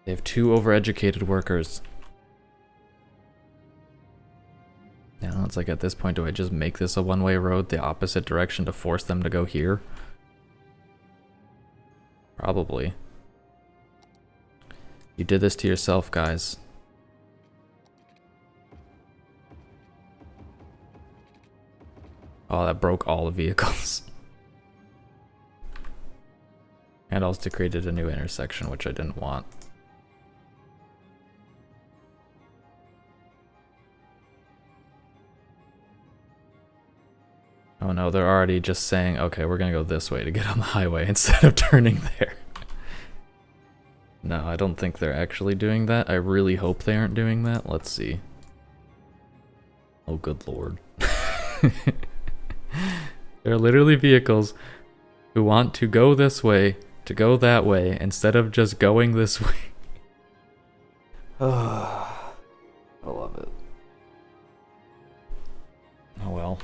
They have 2 overeducated workers. Now it's like at this point, do I just make this a one-way road the opposite direction to force them to go here? Probably. You did this to yourself, guys. Oh, that broke all the vehicles. And also created a new intersection, which I didn't want. Oh no, they're already just saying, okay, we're gonna go this way to get on the highway instead of turning there. No, I don't think they're actually doing that. I really hope they aren't doing that. Let's see. Oh, good lord. There are literally vehicles who want to go this way, to go that way, instead of just going this way. Oh, I love it. Oh well.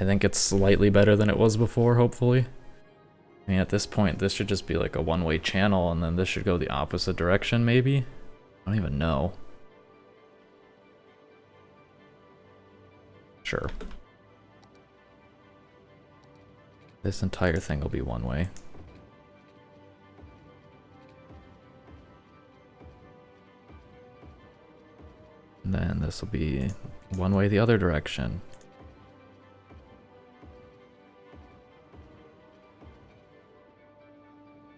I think it's slightly better than it was before, hopefully. I mean, at this point, this should just be like a one-way channel, and then this should go the opposite direction, maybe? I don't even know. Sure. This entire thing will be one way. And then this will be one way the other direction.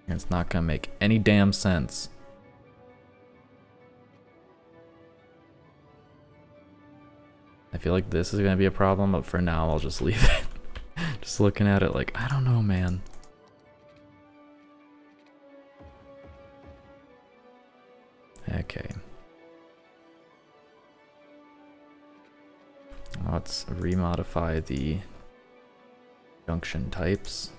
And it's not gonna make any damn sense. I feel like this is gonna be a problem, but for now I'll just leave it. Just looking at it like, I don't know, man. Okay. Let's remodify the junction types.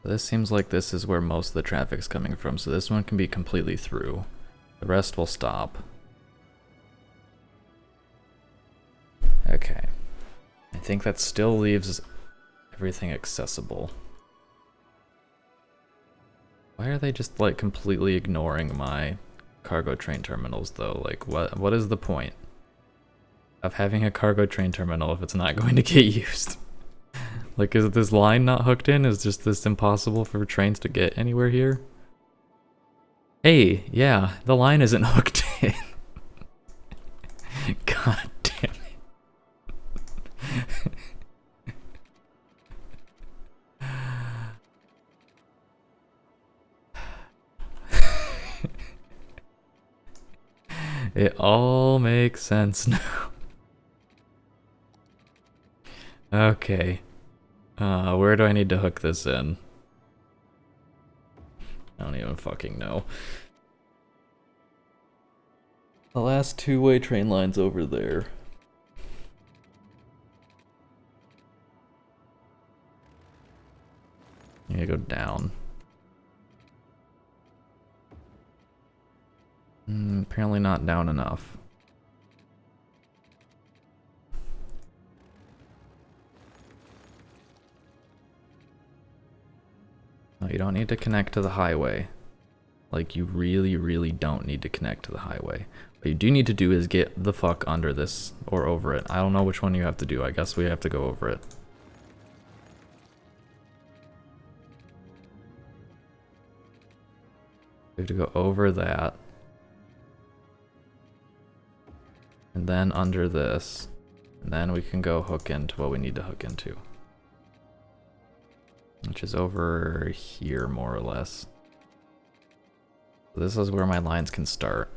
This seems like this is where most of the traffic's coming from, so this one can be completely through. The rest will stop. Okay. I think that still leaves everything accessible. Why are they just like completely ignoring my cargo train terminals though? Like what is the point of having a cargo train terminal if it's not going to get used? Like, is this line not hooked in? Is just this impossible for trains to get anywhere here? Hey, yeah, the line isn't hooked in. God damn it. It all makes sense now. Okay. Where do I need to hook this in? I don't even fucking know. The last two-way train line's over there. You gotta go down. Apparently not down enough. No, you don't need to connect to the highway. Like, you really, really don't need to connect to the highway. What you do need to do is get the fuck under this, or over it. I don't know which one you have to do. I guess we have to go over it. We have to go over that. And then under this. And then we can go hook into what we need to hook into. Which is over here, more or less. So this is where my lines can start.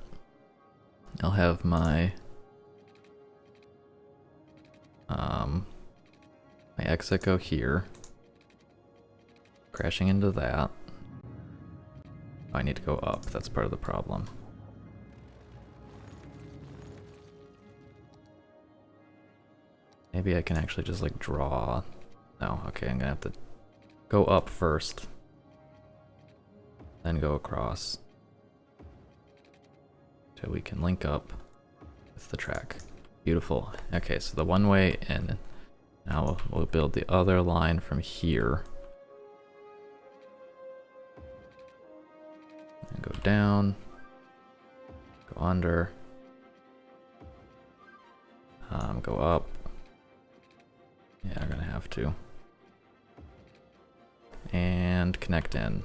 I'll have my my exit go here, crashing into that. Oh, I need to go up. That's part of the problem. Maybe I can actually just like draw. No, okay, I'm gonna have to go up first, then go across, so we can link up with the track. Beautiful. Okay, so the one way in. Now we'll build the other line from here. And go down, go under, go up. Yeah, I'm gonna have to. And connect in.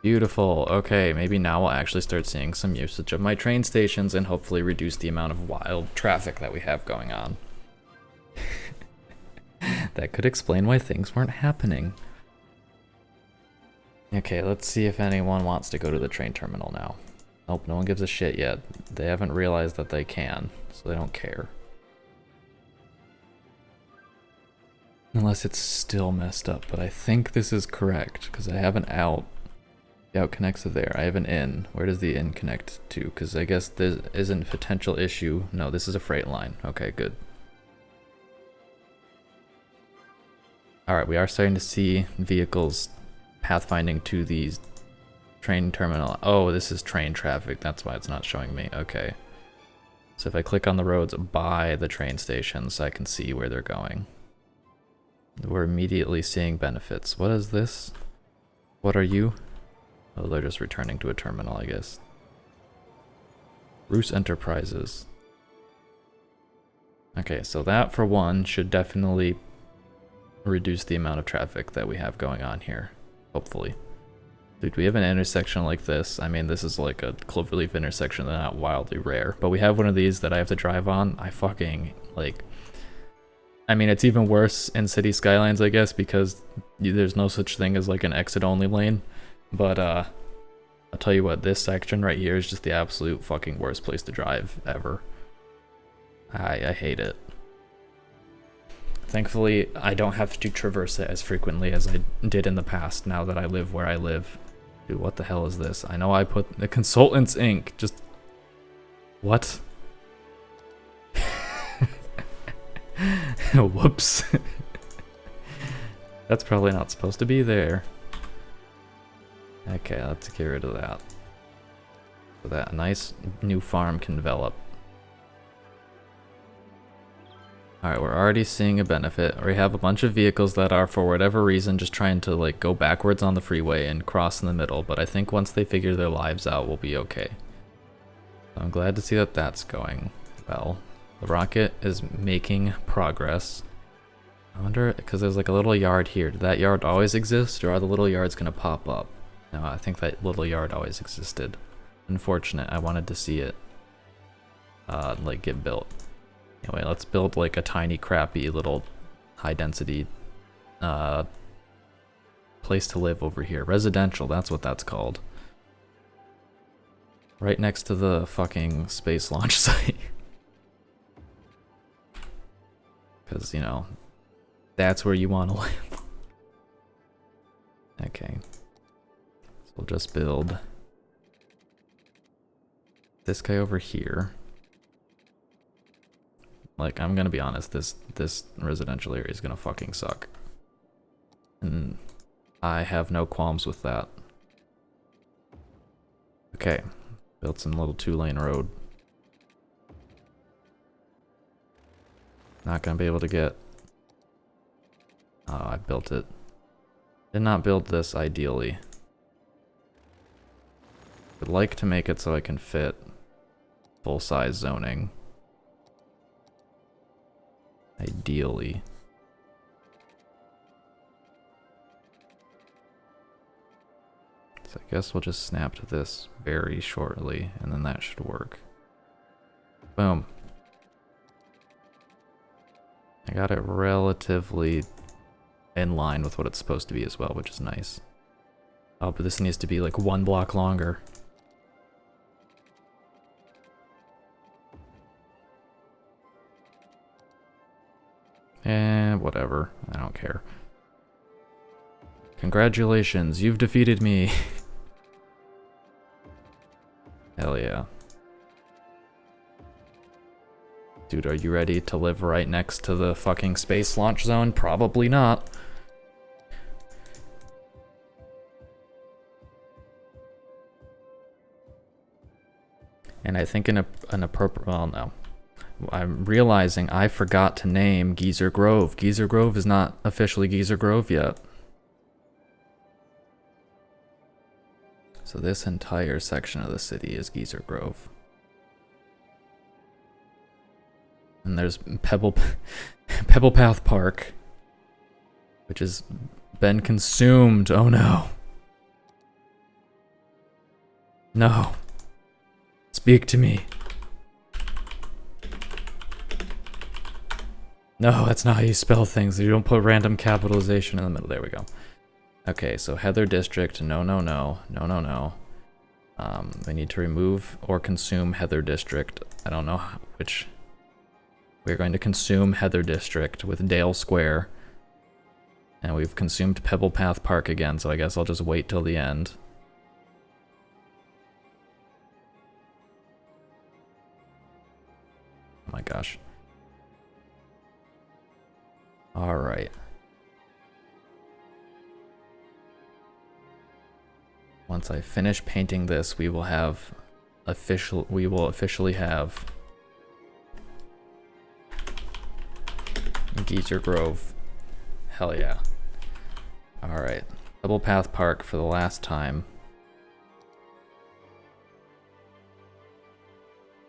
Beautiful. Okay, maybe now we'll actually start seeing some usage of my train stations and hopefully reduce the amount of wild traffic that we have going on. That could explain why things weren't happening. Okay, let's see if anyone wants to go to the train terminal now. Nope, no one gives a shit yet. They haven't realized that they can, so they don't care. Unless it's still messed up, but I think this is correct, because I have an out. The out connects to there. I have an in. Where does the in connect to? Because I guess there isn't a potential issue. No, this is a freight line. Okay, good. Alright, we are starting to see vehicles pathfinding to these train terminal. Oh, this is train traffic. That's why it's not showing me. Okay. So if I click on the roads by the train stations, I can see where they're going. We're immediately seeing benefits. What is this? What are you? Oh, they're just returning to a terminal, I guess. Roos Enterprises. Okay, so that for one should definitely reduce the amount of traffic that we have going on here. Hopefully. Dude, we have an intersection like this. I mean, this is like a cloverleaf intersection. They're not wildly rare. But we have one of these that I have to drive on. I fucking, like... I mean, it's even worse in City Skylines, I guess, because there's no such thing as like an exit-only lane. But, I'll tell you what, this section right here is just the absolute fucking worst place to drive ever. I hate it. Thankfully, I don't have to traverse it as frequently as I did in the past now that I live where I live. Dude, what the hell is this? I know I put the Consultants Inc. Just... What? Whoops. That's probably not supposed to be there. Okay, let's get rid of that. So that a nice new farm can develop. Alright, we're already seeing a benefit. We have a bunch of vehicles that are, for whatever reason, just trying to like go backwards on the freeway and cross in the middle, but I think once they figure their lives out, we'll be okay. So I'm glad to see that that's going well. The rocket is making progress. I wonder, because there's like a little yard here. Did that yard always exist, or are the little yards going to pop up? No, I think that little yard always existed. Unfortunate, I wanted to see it like get built. Anyway, let's build like a tiny crappy little high density place to live over here. Residential, that's what that's called. Right next to the fucking space launch site. Because, you know, that's where you want to live. Okay. So we'll just build this guy over here. Like, I'm gonna be honest, this residential area is gonna fucking suck. And I have no qualms with that. Okay. Built some little 2-lane road. Not gonna be able to get... Oh, I built it. Did not build this ideally. Would like to make it so I can fit full-size zoning. Ideally. So I guess we'll just snap to this very shortly, and then that should work. Boom. I got it relatively in line with what it's supposed to be as well, which is nice. Oh, but this needs to be like 1 block longer. Eh, whatever. I don't care. Congratulations, you've defeated me. Hell yeah. Dude, are you ready to live right next to the fucking space launch zone? Probably not. And I think an appropriate... Well, no. I'm realizing I forgot to name Geezer Grove. Geezer Grove is not officially Geezer Grove yet. So this entire section of the city is Geezer Grove. And there's Pebble Path Park, which has been consumed. Oh no. No. Speak to me. No, that's not how you spell things. You don't put random capitalization in the middle. There we go. Okay, so Heather District. No, no, no. No, no, no. We need to remove or consume Heather District. I don't know which... We're going to consume Heather District with Dale Square. And we've consumed Pebble Path Park again, so I guess I'll just wait till the end. Oh my gosh. Alright. Once I finish painting this, we will officially have Geezer Grove. Hell yeah. Alright. Double Path Park for the last time.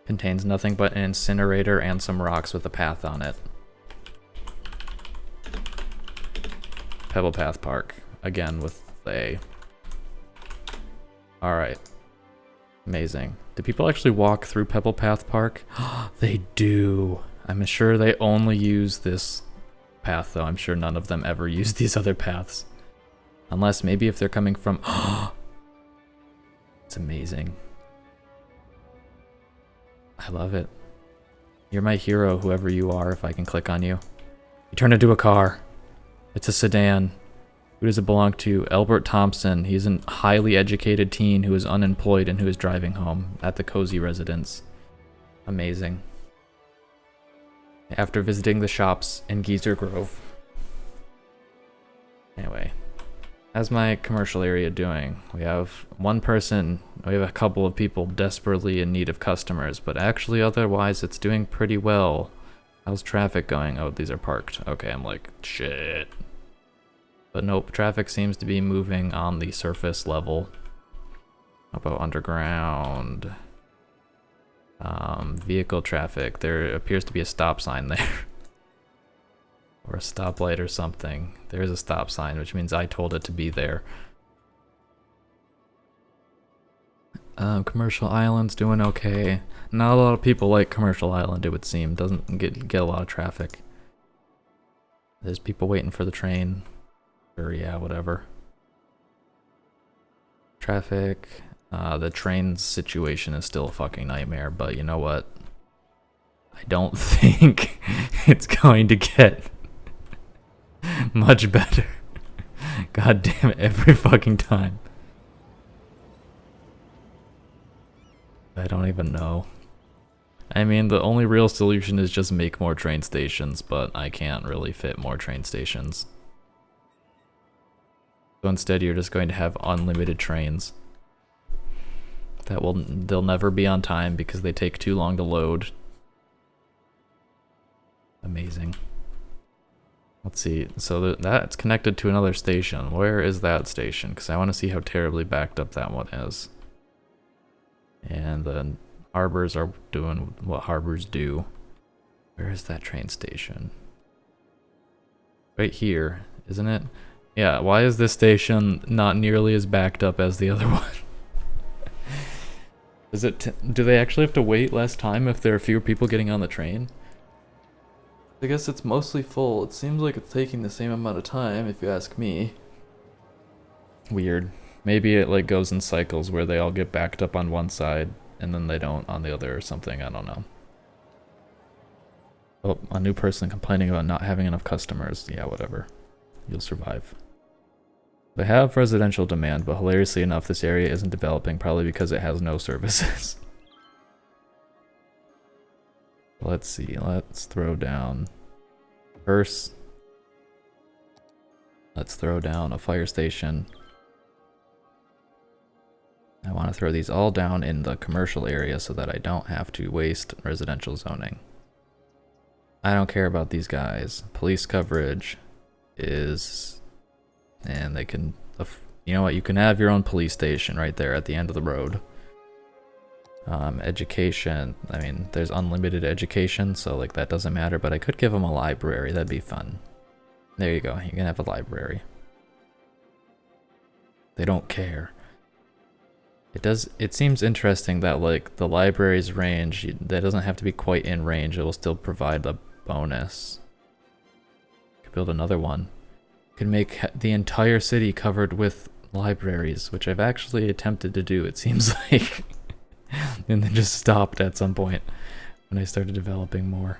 Contains nothing but an incinerator and some rocks with a path on it. Pebble Path Park. Again with the A. Alright. Amazing. Do people actually walk through Pebble Path Park? They do. I'm sure they only use this path, though. I'm sure none of them ever use these other paths. Unless maybe if they're coming from... It's amazing. I love it. You're my hero, whoever you are, if I can click on you. You turn into a car. It's a sedan. Who does it belong to? Albert Thompson. He's a highly educated teen who is unemployed and who is driving home at the cozy residence. Amazing. After visiting the shops in Geezer Grove. How's my commercial area doing? We have one person, we have a couple of people desperately in need of customers, but actually otherwise it's doing pretty well. How's traffic going? Oh, these are parked. Okay, I'm like, shit. But nope, traffic seems to be moving on the surface level. How about underground? Vehicle traffic. There appears to be a stop sign there. Or a stoplight or something. There's a stop sign, which means I told it to be there. Commercial Island's doing okay. Not a lot of people like Commercial Island, it would seem. Doesn't get a lot of traffic. There's people waiting for the train. Or yeah, whatever. Traffic. The train situation is still a fucking nightmare, but you know what? I don't think it's going to get much better. God damn it, every fucking time. I don't even know. I mean, the only real solution is just make more train stations, but I can't really fit more train stations. So instead you're just going to have unlimited trains. They'll never be on time because they take too long to load. Amazing. Let's see, so that's connected to another station. Where is that station? Because I want to see how terribly backed up that one is. And the harbors are doing what harbors do. Where is that train station? Right here, isn't it? Yeah, why is this station not nearly as backed up as the other one? Do they actually have to wait less time if there are fewer people getting on the train? I guess it's mostly full. It seems like it's taking the same amount of time, if you ask me. Weird. Maybe it like goes in cycles where they all get backed up on one side and then they don't on the other or something. I don't know. Oh, a new person complaining about not having enough customers. Yeah, whatever. You'll survive. They have residential demand, but hilariously enough, this area isn't developing, probably because it has no services. Let's see, let's throw down first. Let's throw down a fire station. I want to throw these all down in the commercial area so that I don't have to waste residential zoning. I don't care about these guys. Police coverage is, and they can, you know what, you can have your own police station right there at the end of the road. Education, I mean, there's unlimited education, so like that doesn't matter, but I could give them a library, that'd be fun. There you go, you can have a library. They don't care. It seems interesting that like the library's range, that doesn't have to be quite in range, it will still provide a bonus. Could build another one. Could make the entire city covered with libraries, which I've actually attempted to do, it seems like. And then just stopped at some point when I started developing more.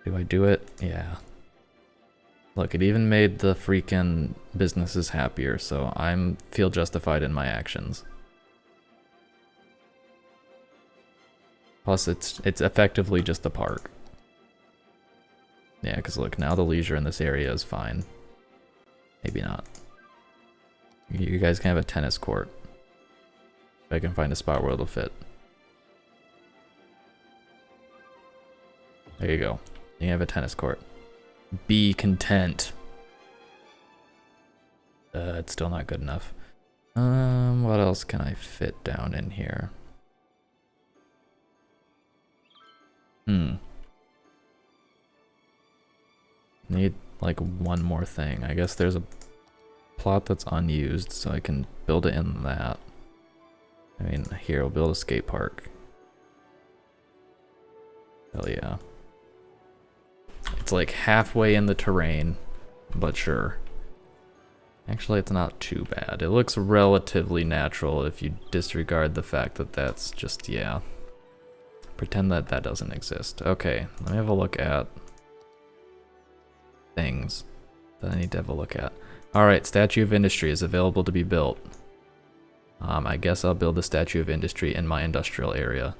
Do I do it? Yeah. Look, it even made the freaking businesses happier, so I feel justified in my actions. Plus, it's effectively just a park. Yeah, because look, now the leisure in this area is fine. Maybe not. You guys can have a tennis court. If I can find a spot where it'll fit. There you go. You have a tennis court. Be content. It's still not good enough. What else can I fit down in here? Need like one more thing. I guess there's a plot that's unused, so I can build it in that. I mean, here, we'll build a skate park. Hell yeah. It's like halfway in the terrain, but sure. Actually, it's not too bad. It looks relatively natural if you disregard the fact that that's just, yeah. Pretend that that doesn't exist. Okay, let me have a look at things that I need to have a look at. Alright, Statue of Industry is available to be built. I guess I'll build the Statue of Industry in my industrial area.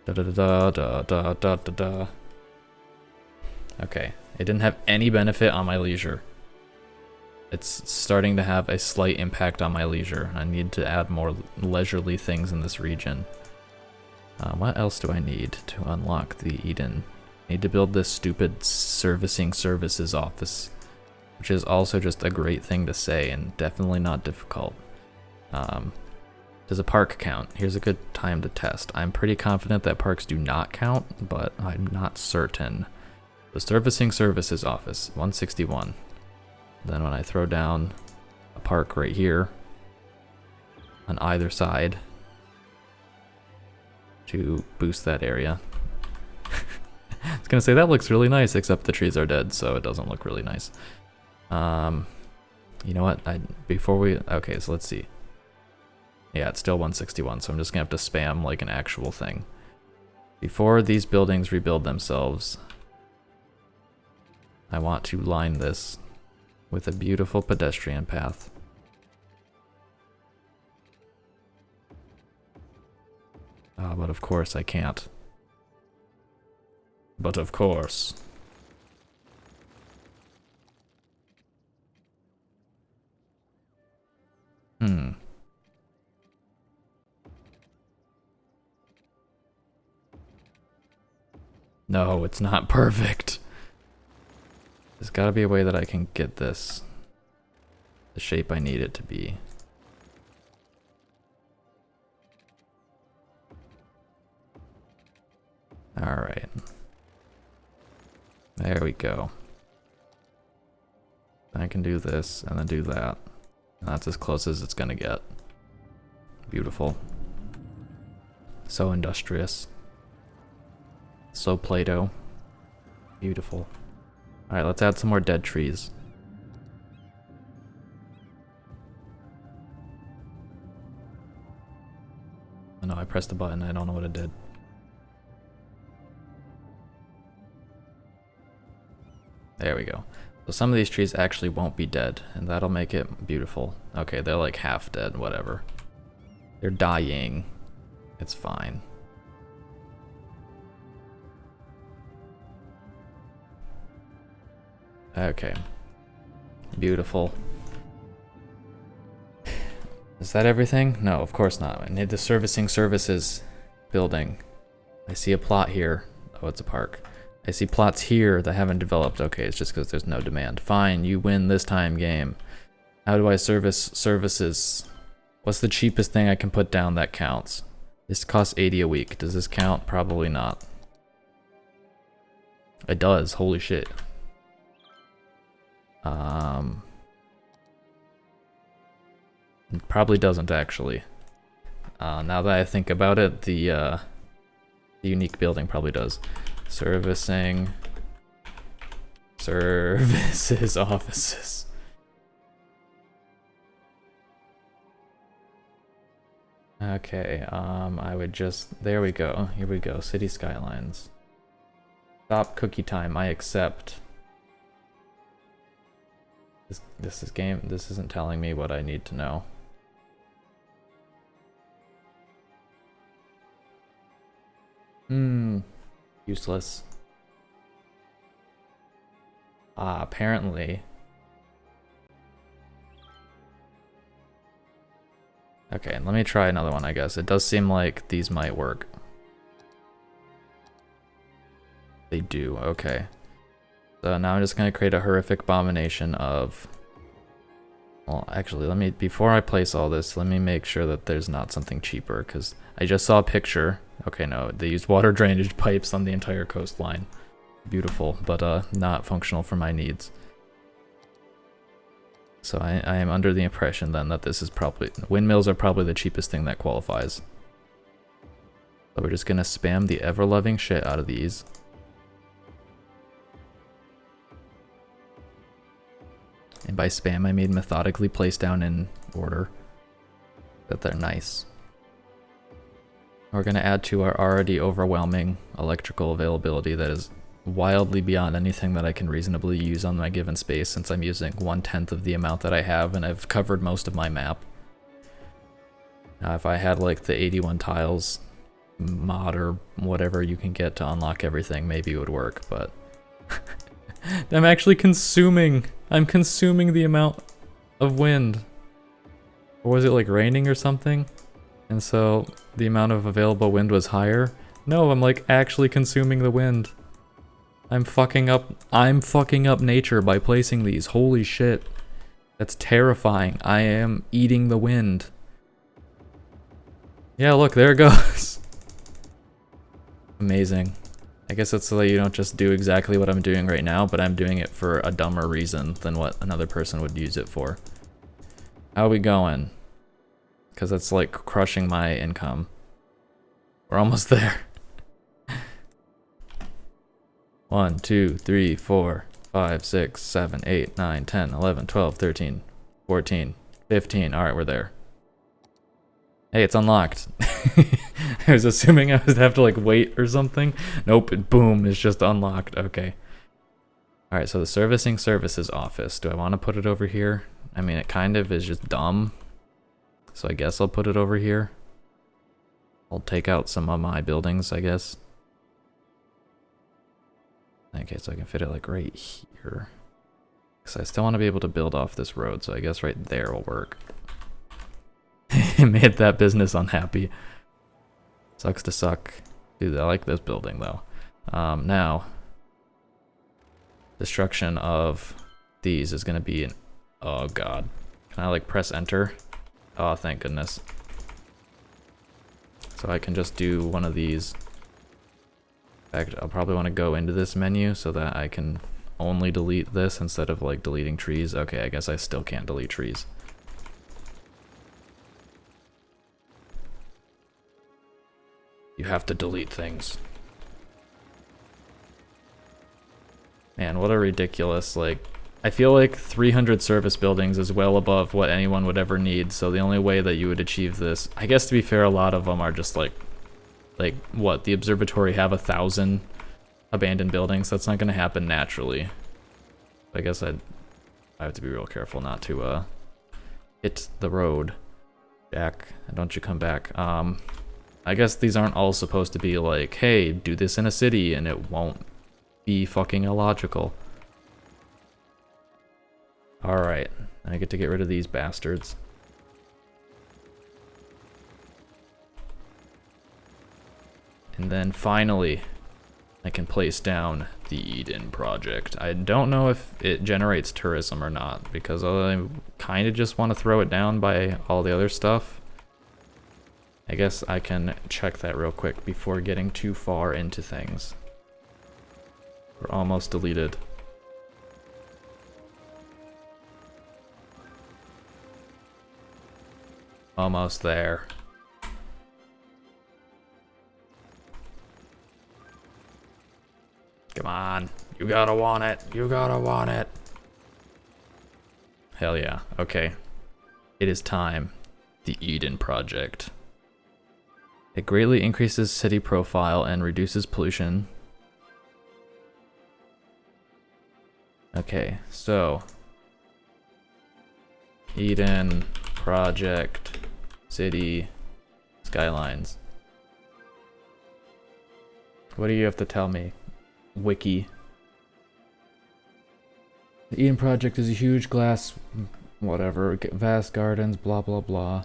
Da da da da da da da da. Okay, it didn't have any benefit on my leisure. it's starting to have a slight impact on my leisure. I need to add more leisurely things in this region. What else do I need to unlock the Eden? I need to build this stupid servicing services office, which is also just a great thing to say and definitely not difficult. Does a park count? Here's a good time to test. I'm pretty confident that parks do not count, but I'm not certain. The servicing services office, 161. Then when I throw down a park right here on either side to boost that area. I was gonna say that looks really nice, except the trees are dead, so it doesn't look really nice. You know what? Okay, so let's see. Yeah, it's still 161, so I'm just gonna have to spam like an actual thing. Before these buildings rebuild themselves, I want to line this with a beautiful pedestrian path. But of course I can't. But of course. No, it's not perfect. There's gotta be a way that I can get this the shape I need it to be. Alright. There we go. I can do this and then do that. And that's as close as it's gonna get. Beautiful. So industrious. So Play-Doh. Beautiful. Alright, let's add some more dead trees. Oh no, I pressed the button, I don't know what it did. There we go. So some of these trees actually won't be dead, and that'll make it beautiful. Okay, they're like half dead, whatever. They're dying. It's fine. Okay. Beautiful. Is that everything? No, of course not. I need the servicing services building. I see a plot here. Oh, it's a park. I see plots here that haven't developed. Okay, it's just because there's no demand. Fine, you win this time, game. How do I service services? What's the cheapest thing I can put down that counts? This costs 80 a week. Does this count? Probably not. It does. Holy shit. It probably doesn't actually. Now that I think about it, the unique building probably does. Servicing services offices. Okay, I would just, there we go. Here we go. City Skylines. Stop cookie time. I accept. This isn't telling me what I need to know. Useless. Apparently. Okay, let me try another one, I guess. It does seem like these might work. They do, okay. So now I'm just gonna create a horrific abomination of... Well, actually, before I place all this, let me make sure that there's not something cheaper, because I just saw a picture. Okay, no, they use water drainage pipes on the entire coastline. Beautiful, but not functional for my needs. So I am under the impression then that this is probably... Windmills are probably the cheapest thing that qualifies. So we're just gonna spam the ever-loving shit out of these. And by spam, I mean methodically placed down in order. That they're nice. We're going to add to our already overwhelming electrical availability that is wildly beyond anything that I can reasonably use on my given space, since I'm using 1/10 of the amount that I have and I've covered most of my map. Now, if I had like the 81 tiles mod or whatever you can get to unlock everything, maybe it would work, but... I'm actually consuming... I'm consuming the amount of wind. Or was it like raining or something? And so the amount of available wind was higher? No, I'm like actually consuming the wind. I'm fucking up nature by placing these. Holy shit. That's terrifying. I am eating the wind. Yeah, look, there it goes. Amazing. I guess it's so that you don't just do exactly what I'm doing right now, but I'm doing it for a dumber reason than what another person would use it for. How are we going? Because that's like crushing my income. We're almost there. 1, 2, 3, 4, 5, 6, 7, 8, 9, 10, 11, 12, 13, 14, 15. Alright, we're there. Hey, it's unlocked. I was assuming I would have to like wait or something. Nope, boom, it's just unlocked. Okay. Alright, so the servicing services office. Do I want to put it over here? I mean, it kind of is just dumb. So I guess I'll put it over here. I'll take out some of my buildings, I guess. Okay, so I can fit it like right here. Because I still want to be able to build off this road, so I guess right there will work. It made that business unhappy. Sucks to suck. Dude, I like this building though. Now, destruction of these is going to be an... Oh god. Can I like press enter? Oh, thank goodness. So I can just do one of these. In fact, I'll probably want to go into this menu so that I can only delete this instead of like deleting trees. Okay, I guess I still can't delete trees. You have to delete things. Man, what a ridiculous, like... I feel like 300 service buildings is well above what anyone would ever need, so the only way that you would achieve this... I guess to be fair, a lot of them are just like what, the observatory have 1,000 abandoned buildings? That's not going to happen naturally. I guess I have to be real careful not to hit the road. Jack, don't you come back. I guess these aren't all supposed to be like, hey, do this in a city, and it won't be fucking illogical. Alright, I get to get rid of these bastards. And then finally, I can place down the Eden project. I don't know if it generates tourism or not, because I kind of just want to throw it down by all the other stuff. I guess I can check that real quick before getting too far into things. We're almost deleted. Almost there. Come on. You gotta want it. You gotta want it. Hell yeah. Okay. It is time. The Eden Project. It greatly increases city profile and reduces pollution. Okay, so Eden Project City Skylines. What do you have to tell me, Wiki? The Eden Project is a huge glass, whatever, vast gardens, blah blah blah.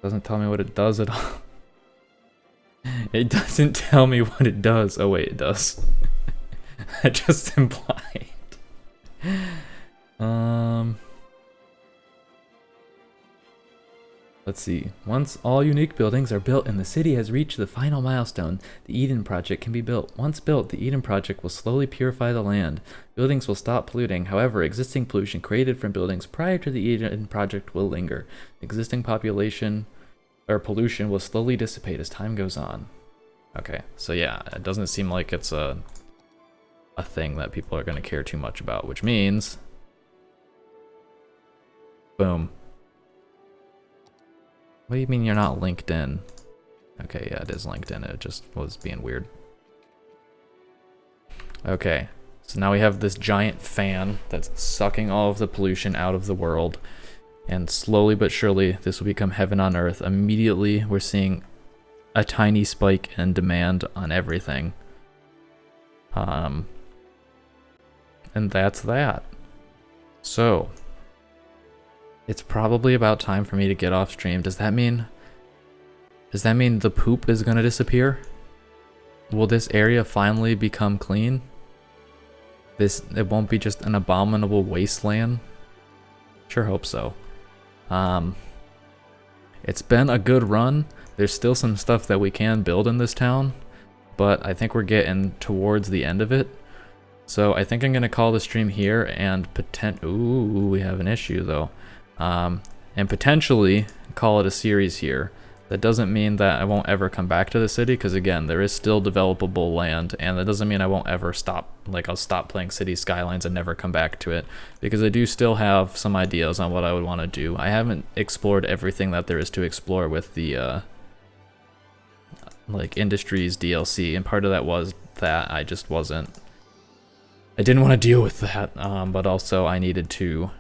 Doesn't tell me what it does at all. It doesn't tell me what it does. Oh wait, it does. That just implied. Let's see. Once all unique buildings are built and the city has reached the final milestone, the Eden Project can be built. Once built, the Eden Project will slowly purify the land. Buildings will stop polluting. However, existing pollution created from buildings prior to the Eden Project will linger. Existing population or pollution will slowly dissipate as time goes on. Okay, so yeah, it doesn't seem like it's a thing that people are going to care too much about, which means... Boom. What do you mean you're not linked in? Okay, yeah, it is linked in. It just was being weird. Okay, so now we have this giant fan that's sucking all of the pollution out of the world. And slowly but surely, this will become heaven on earth. Immediately, we're seeing a tiny spike in demand on everything. And that's that. So, It's probably about time for me to get off stream. Does that mean the poop is gonna disappear? Will this area finally become clean? It won't be just an abominable wasteland? Sure hope so. It's been a good run. There's still some stuff that we can build in this town, but I think we're getting towards the end of it. So I think I'm gonna call the stream here and ooh, we have an issue though. And potentially call it a series here. That doesn't mean that I won't ever come back to the city, because again, there is still developable land, and that doesn't mean I won't ever stop, like I'll stop playing City Skylines and never come back to it, because I do still have some ideas on what I would want to do. I haven't explored everything that there is to explore with the like Industries DLC, and part of that was that I just wasn't, I didn't want to deal with that, but also I needed to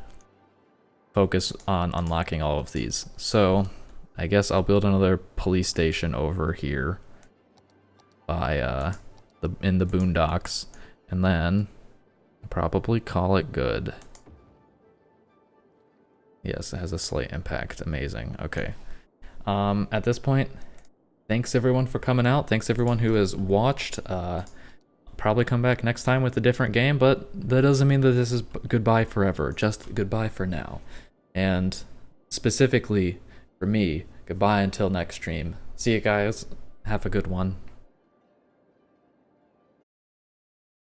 focus on unlocking all of these. So I guess I'll build another police station over here by in the boondocks, and then probably call it good. Yes, it has a slight impact. Amazing. Okay. At this point, thanks everyone for coming out. Thanks everyone who has watched. Probably come back next time with a different game, but that doesn't mean that this is goodbye forever. Just goodbye for now. And specifically for me, goodbye until next stream. See you guys. Have a good one.